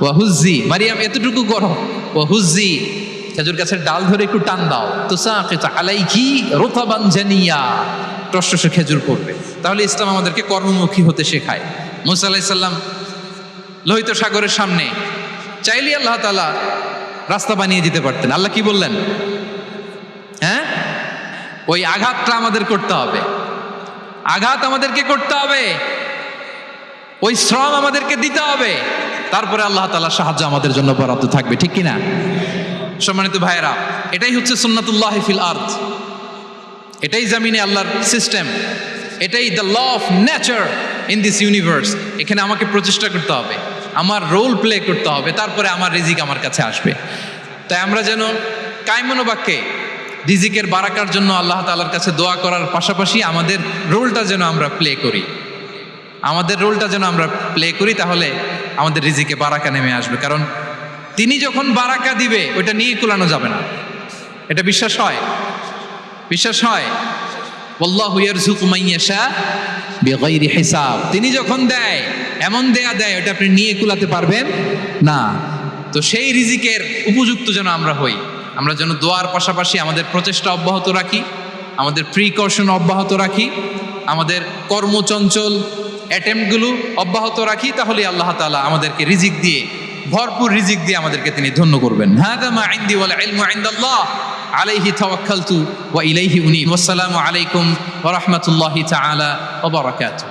ওয়া হুজ্জি, মারিয়াম এতটুকু করো, ওয়া হুজ্জি, খেজুর গাছের ডাল ধরে একটু টান দাও, তুসাকিত আলাইকি রুতাবান জানিয়া, টসটসে খেজুর পড়বে। তাহলে ইসলাম আমাদেরকে কর্মমুখী হতে শেখায়। মুসা আলাইহিস সালাম লোহিত সাগরের সামনে চাইলে আল্লাহ তাআলা রাস্তা বানিয়ে দিতে পারতেন। আল্লাহ কি বললেন? হ্যাঁ, ওই আঘাতটা আমাদের করতে হবে, আঘাত আমাদেরকে করতে হবে, ওই শ্রম আমাদেরকে দিতে হবে, তারপরে আল্লাহ তাআলার সাহায্য আমাদের জন্য বরাদ্দ থাকবে। ঠিক কিনা? সম্মানিত ভাইয়েরা, এটাই হচ্ছে সুন্নাতুল্লাহ ফিল আরদ। এটাই জমিনে আল্লাহর সিস্টেম, এটাই the law of nature in this universe. এখানে আমাকে প্রচেষ্টা করতে হবে, আমার রোল প্লে করতে হবে, তারপরে আমার রিজিক আমার কাছে আসবে। তাই আমরা যেন কায়মনোবাক্যে রিজিকের বারাকার জন্য আল্লাহ তাআলার কাছে দোয়া করার পাশাপাশি আমাদের রোলটা যেন আমরা প্লে করি, আমাদের রোলটা যেন আমরা প্লে করি, তাহলে আমাদের রিজিকে বারাকা নেমে আসবে। কারণ তিনি যখন বারাকা দিবে ওইটা নিয়ে কুলানো যাবে না। এটা বিশ্বাস হয়? বিশ্বাস হয়? আল্লাহু ইয়ারযুকু মান ইয়াশা বিগাইরি হিসাব। তিনি যখন দেয় এমন দেয় ওটা আপনি নিয়ে কুলাতে পারবেন না। তো সেই রিজিকের উপযুক্ত যেন আমরা হই। আমরা যেন দোয়ার পাশাপাশি আমাদের প্রচেষ্টা অব্যাহত রাখি, আমাদের প্রিকশন অব্যাহত রাখি, আমাদের কর্মচঞ্চল অ্যাটেম্পটগুলো অব্যাহত রাখি, তাহলে আল্লাহ তাআলা আমাদেরকে রিজিক দিয়ে, ভরপুর রিজিক দিয়ে আমাদেরকে তিনি ধন্য করবেন। হাদা মা ইনদি ওয়াল ইলমু ইনদাল্লাহ আলাইহি তাওয়াক্কালতু ওয়া ইলাইহি উনীব। ওয়াসসালামু আলাইকুম ওয়া রাহমাতুল্লাহি তাআলা ওয়া বারাকাতুহু।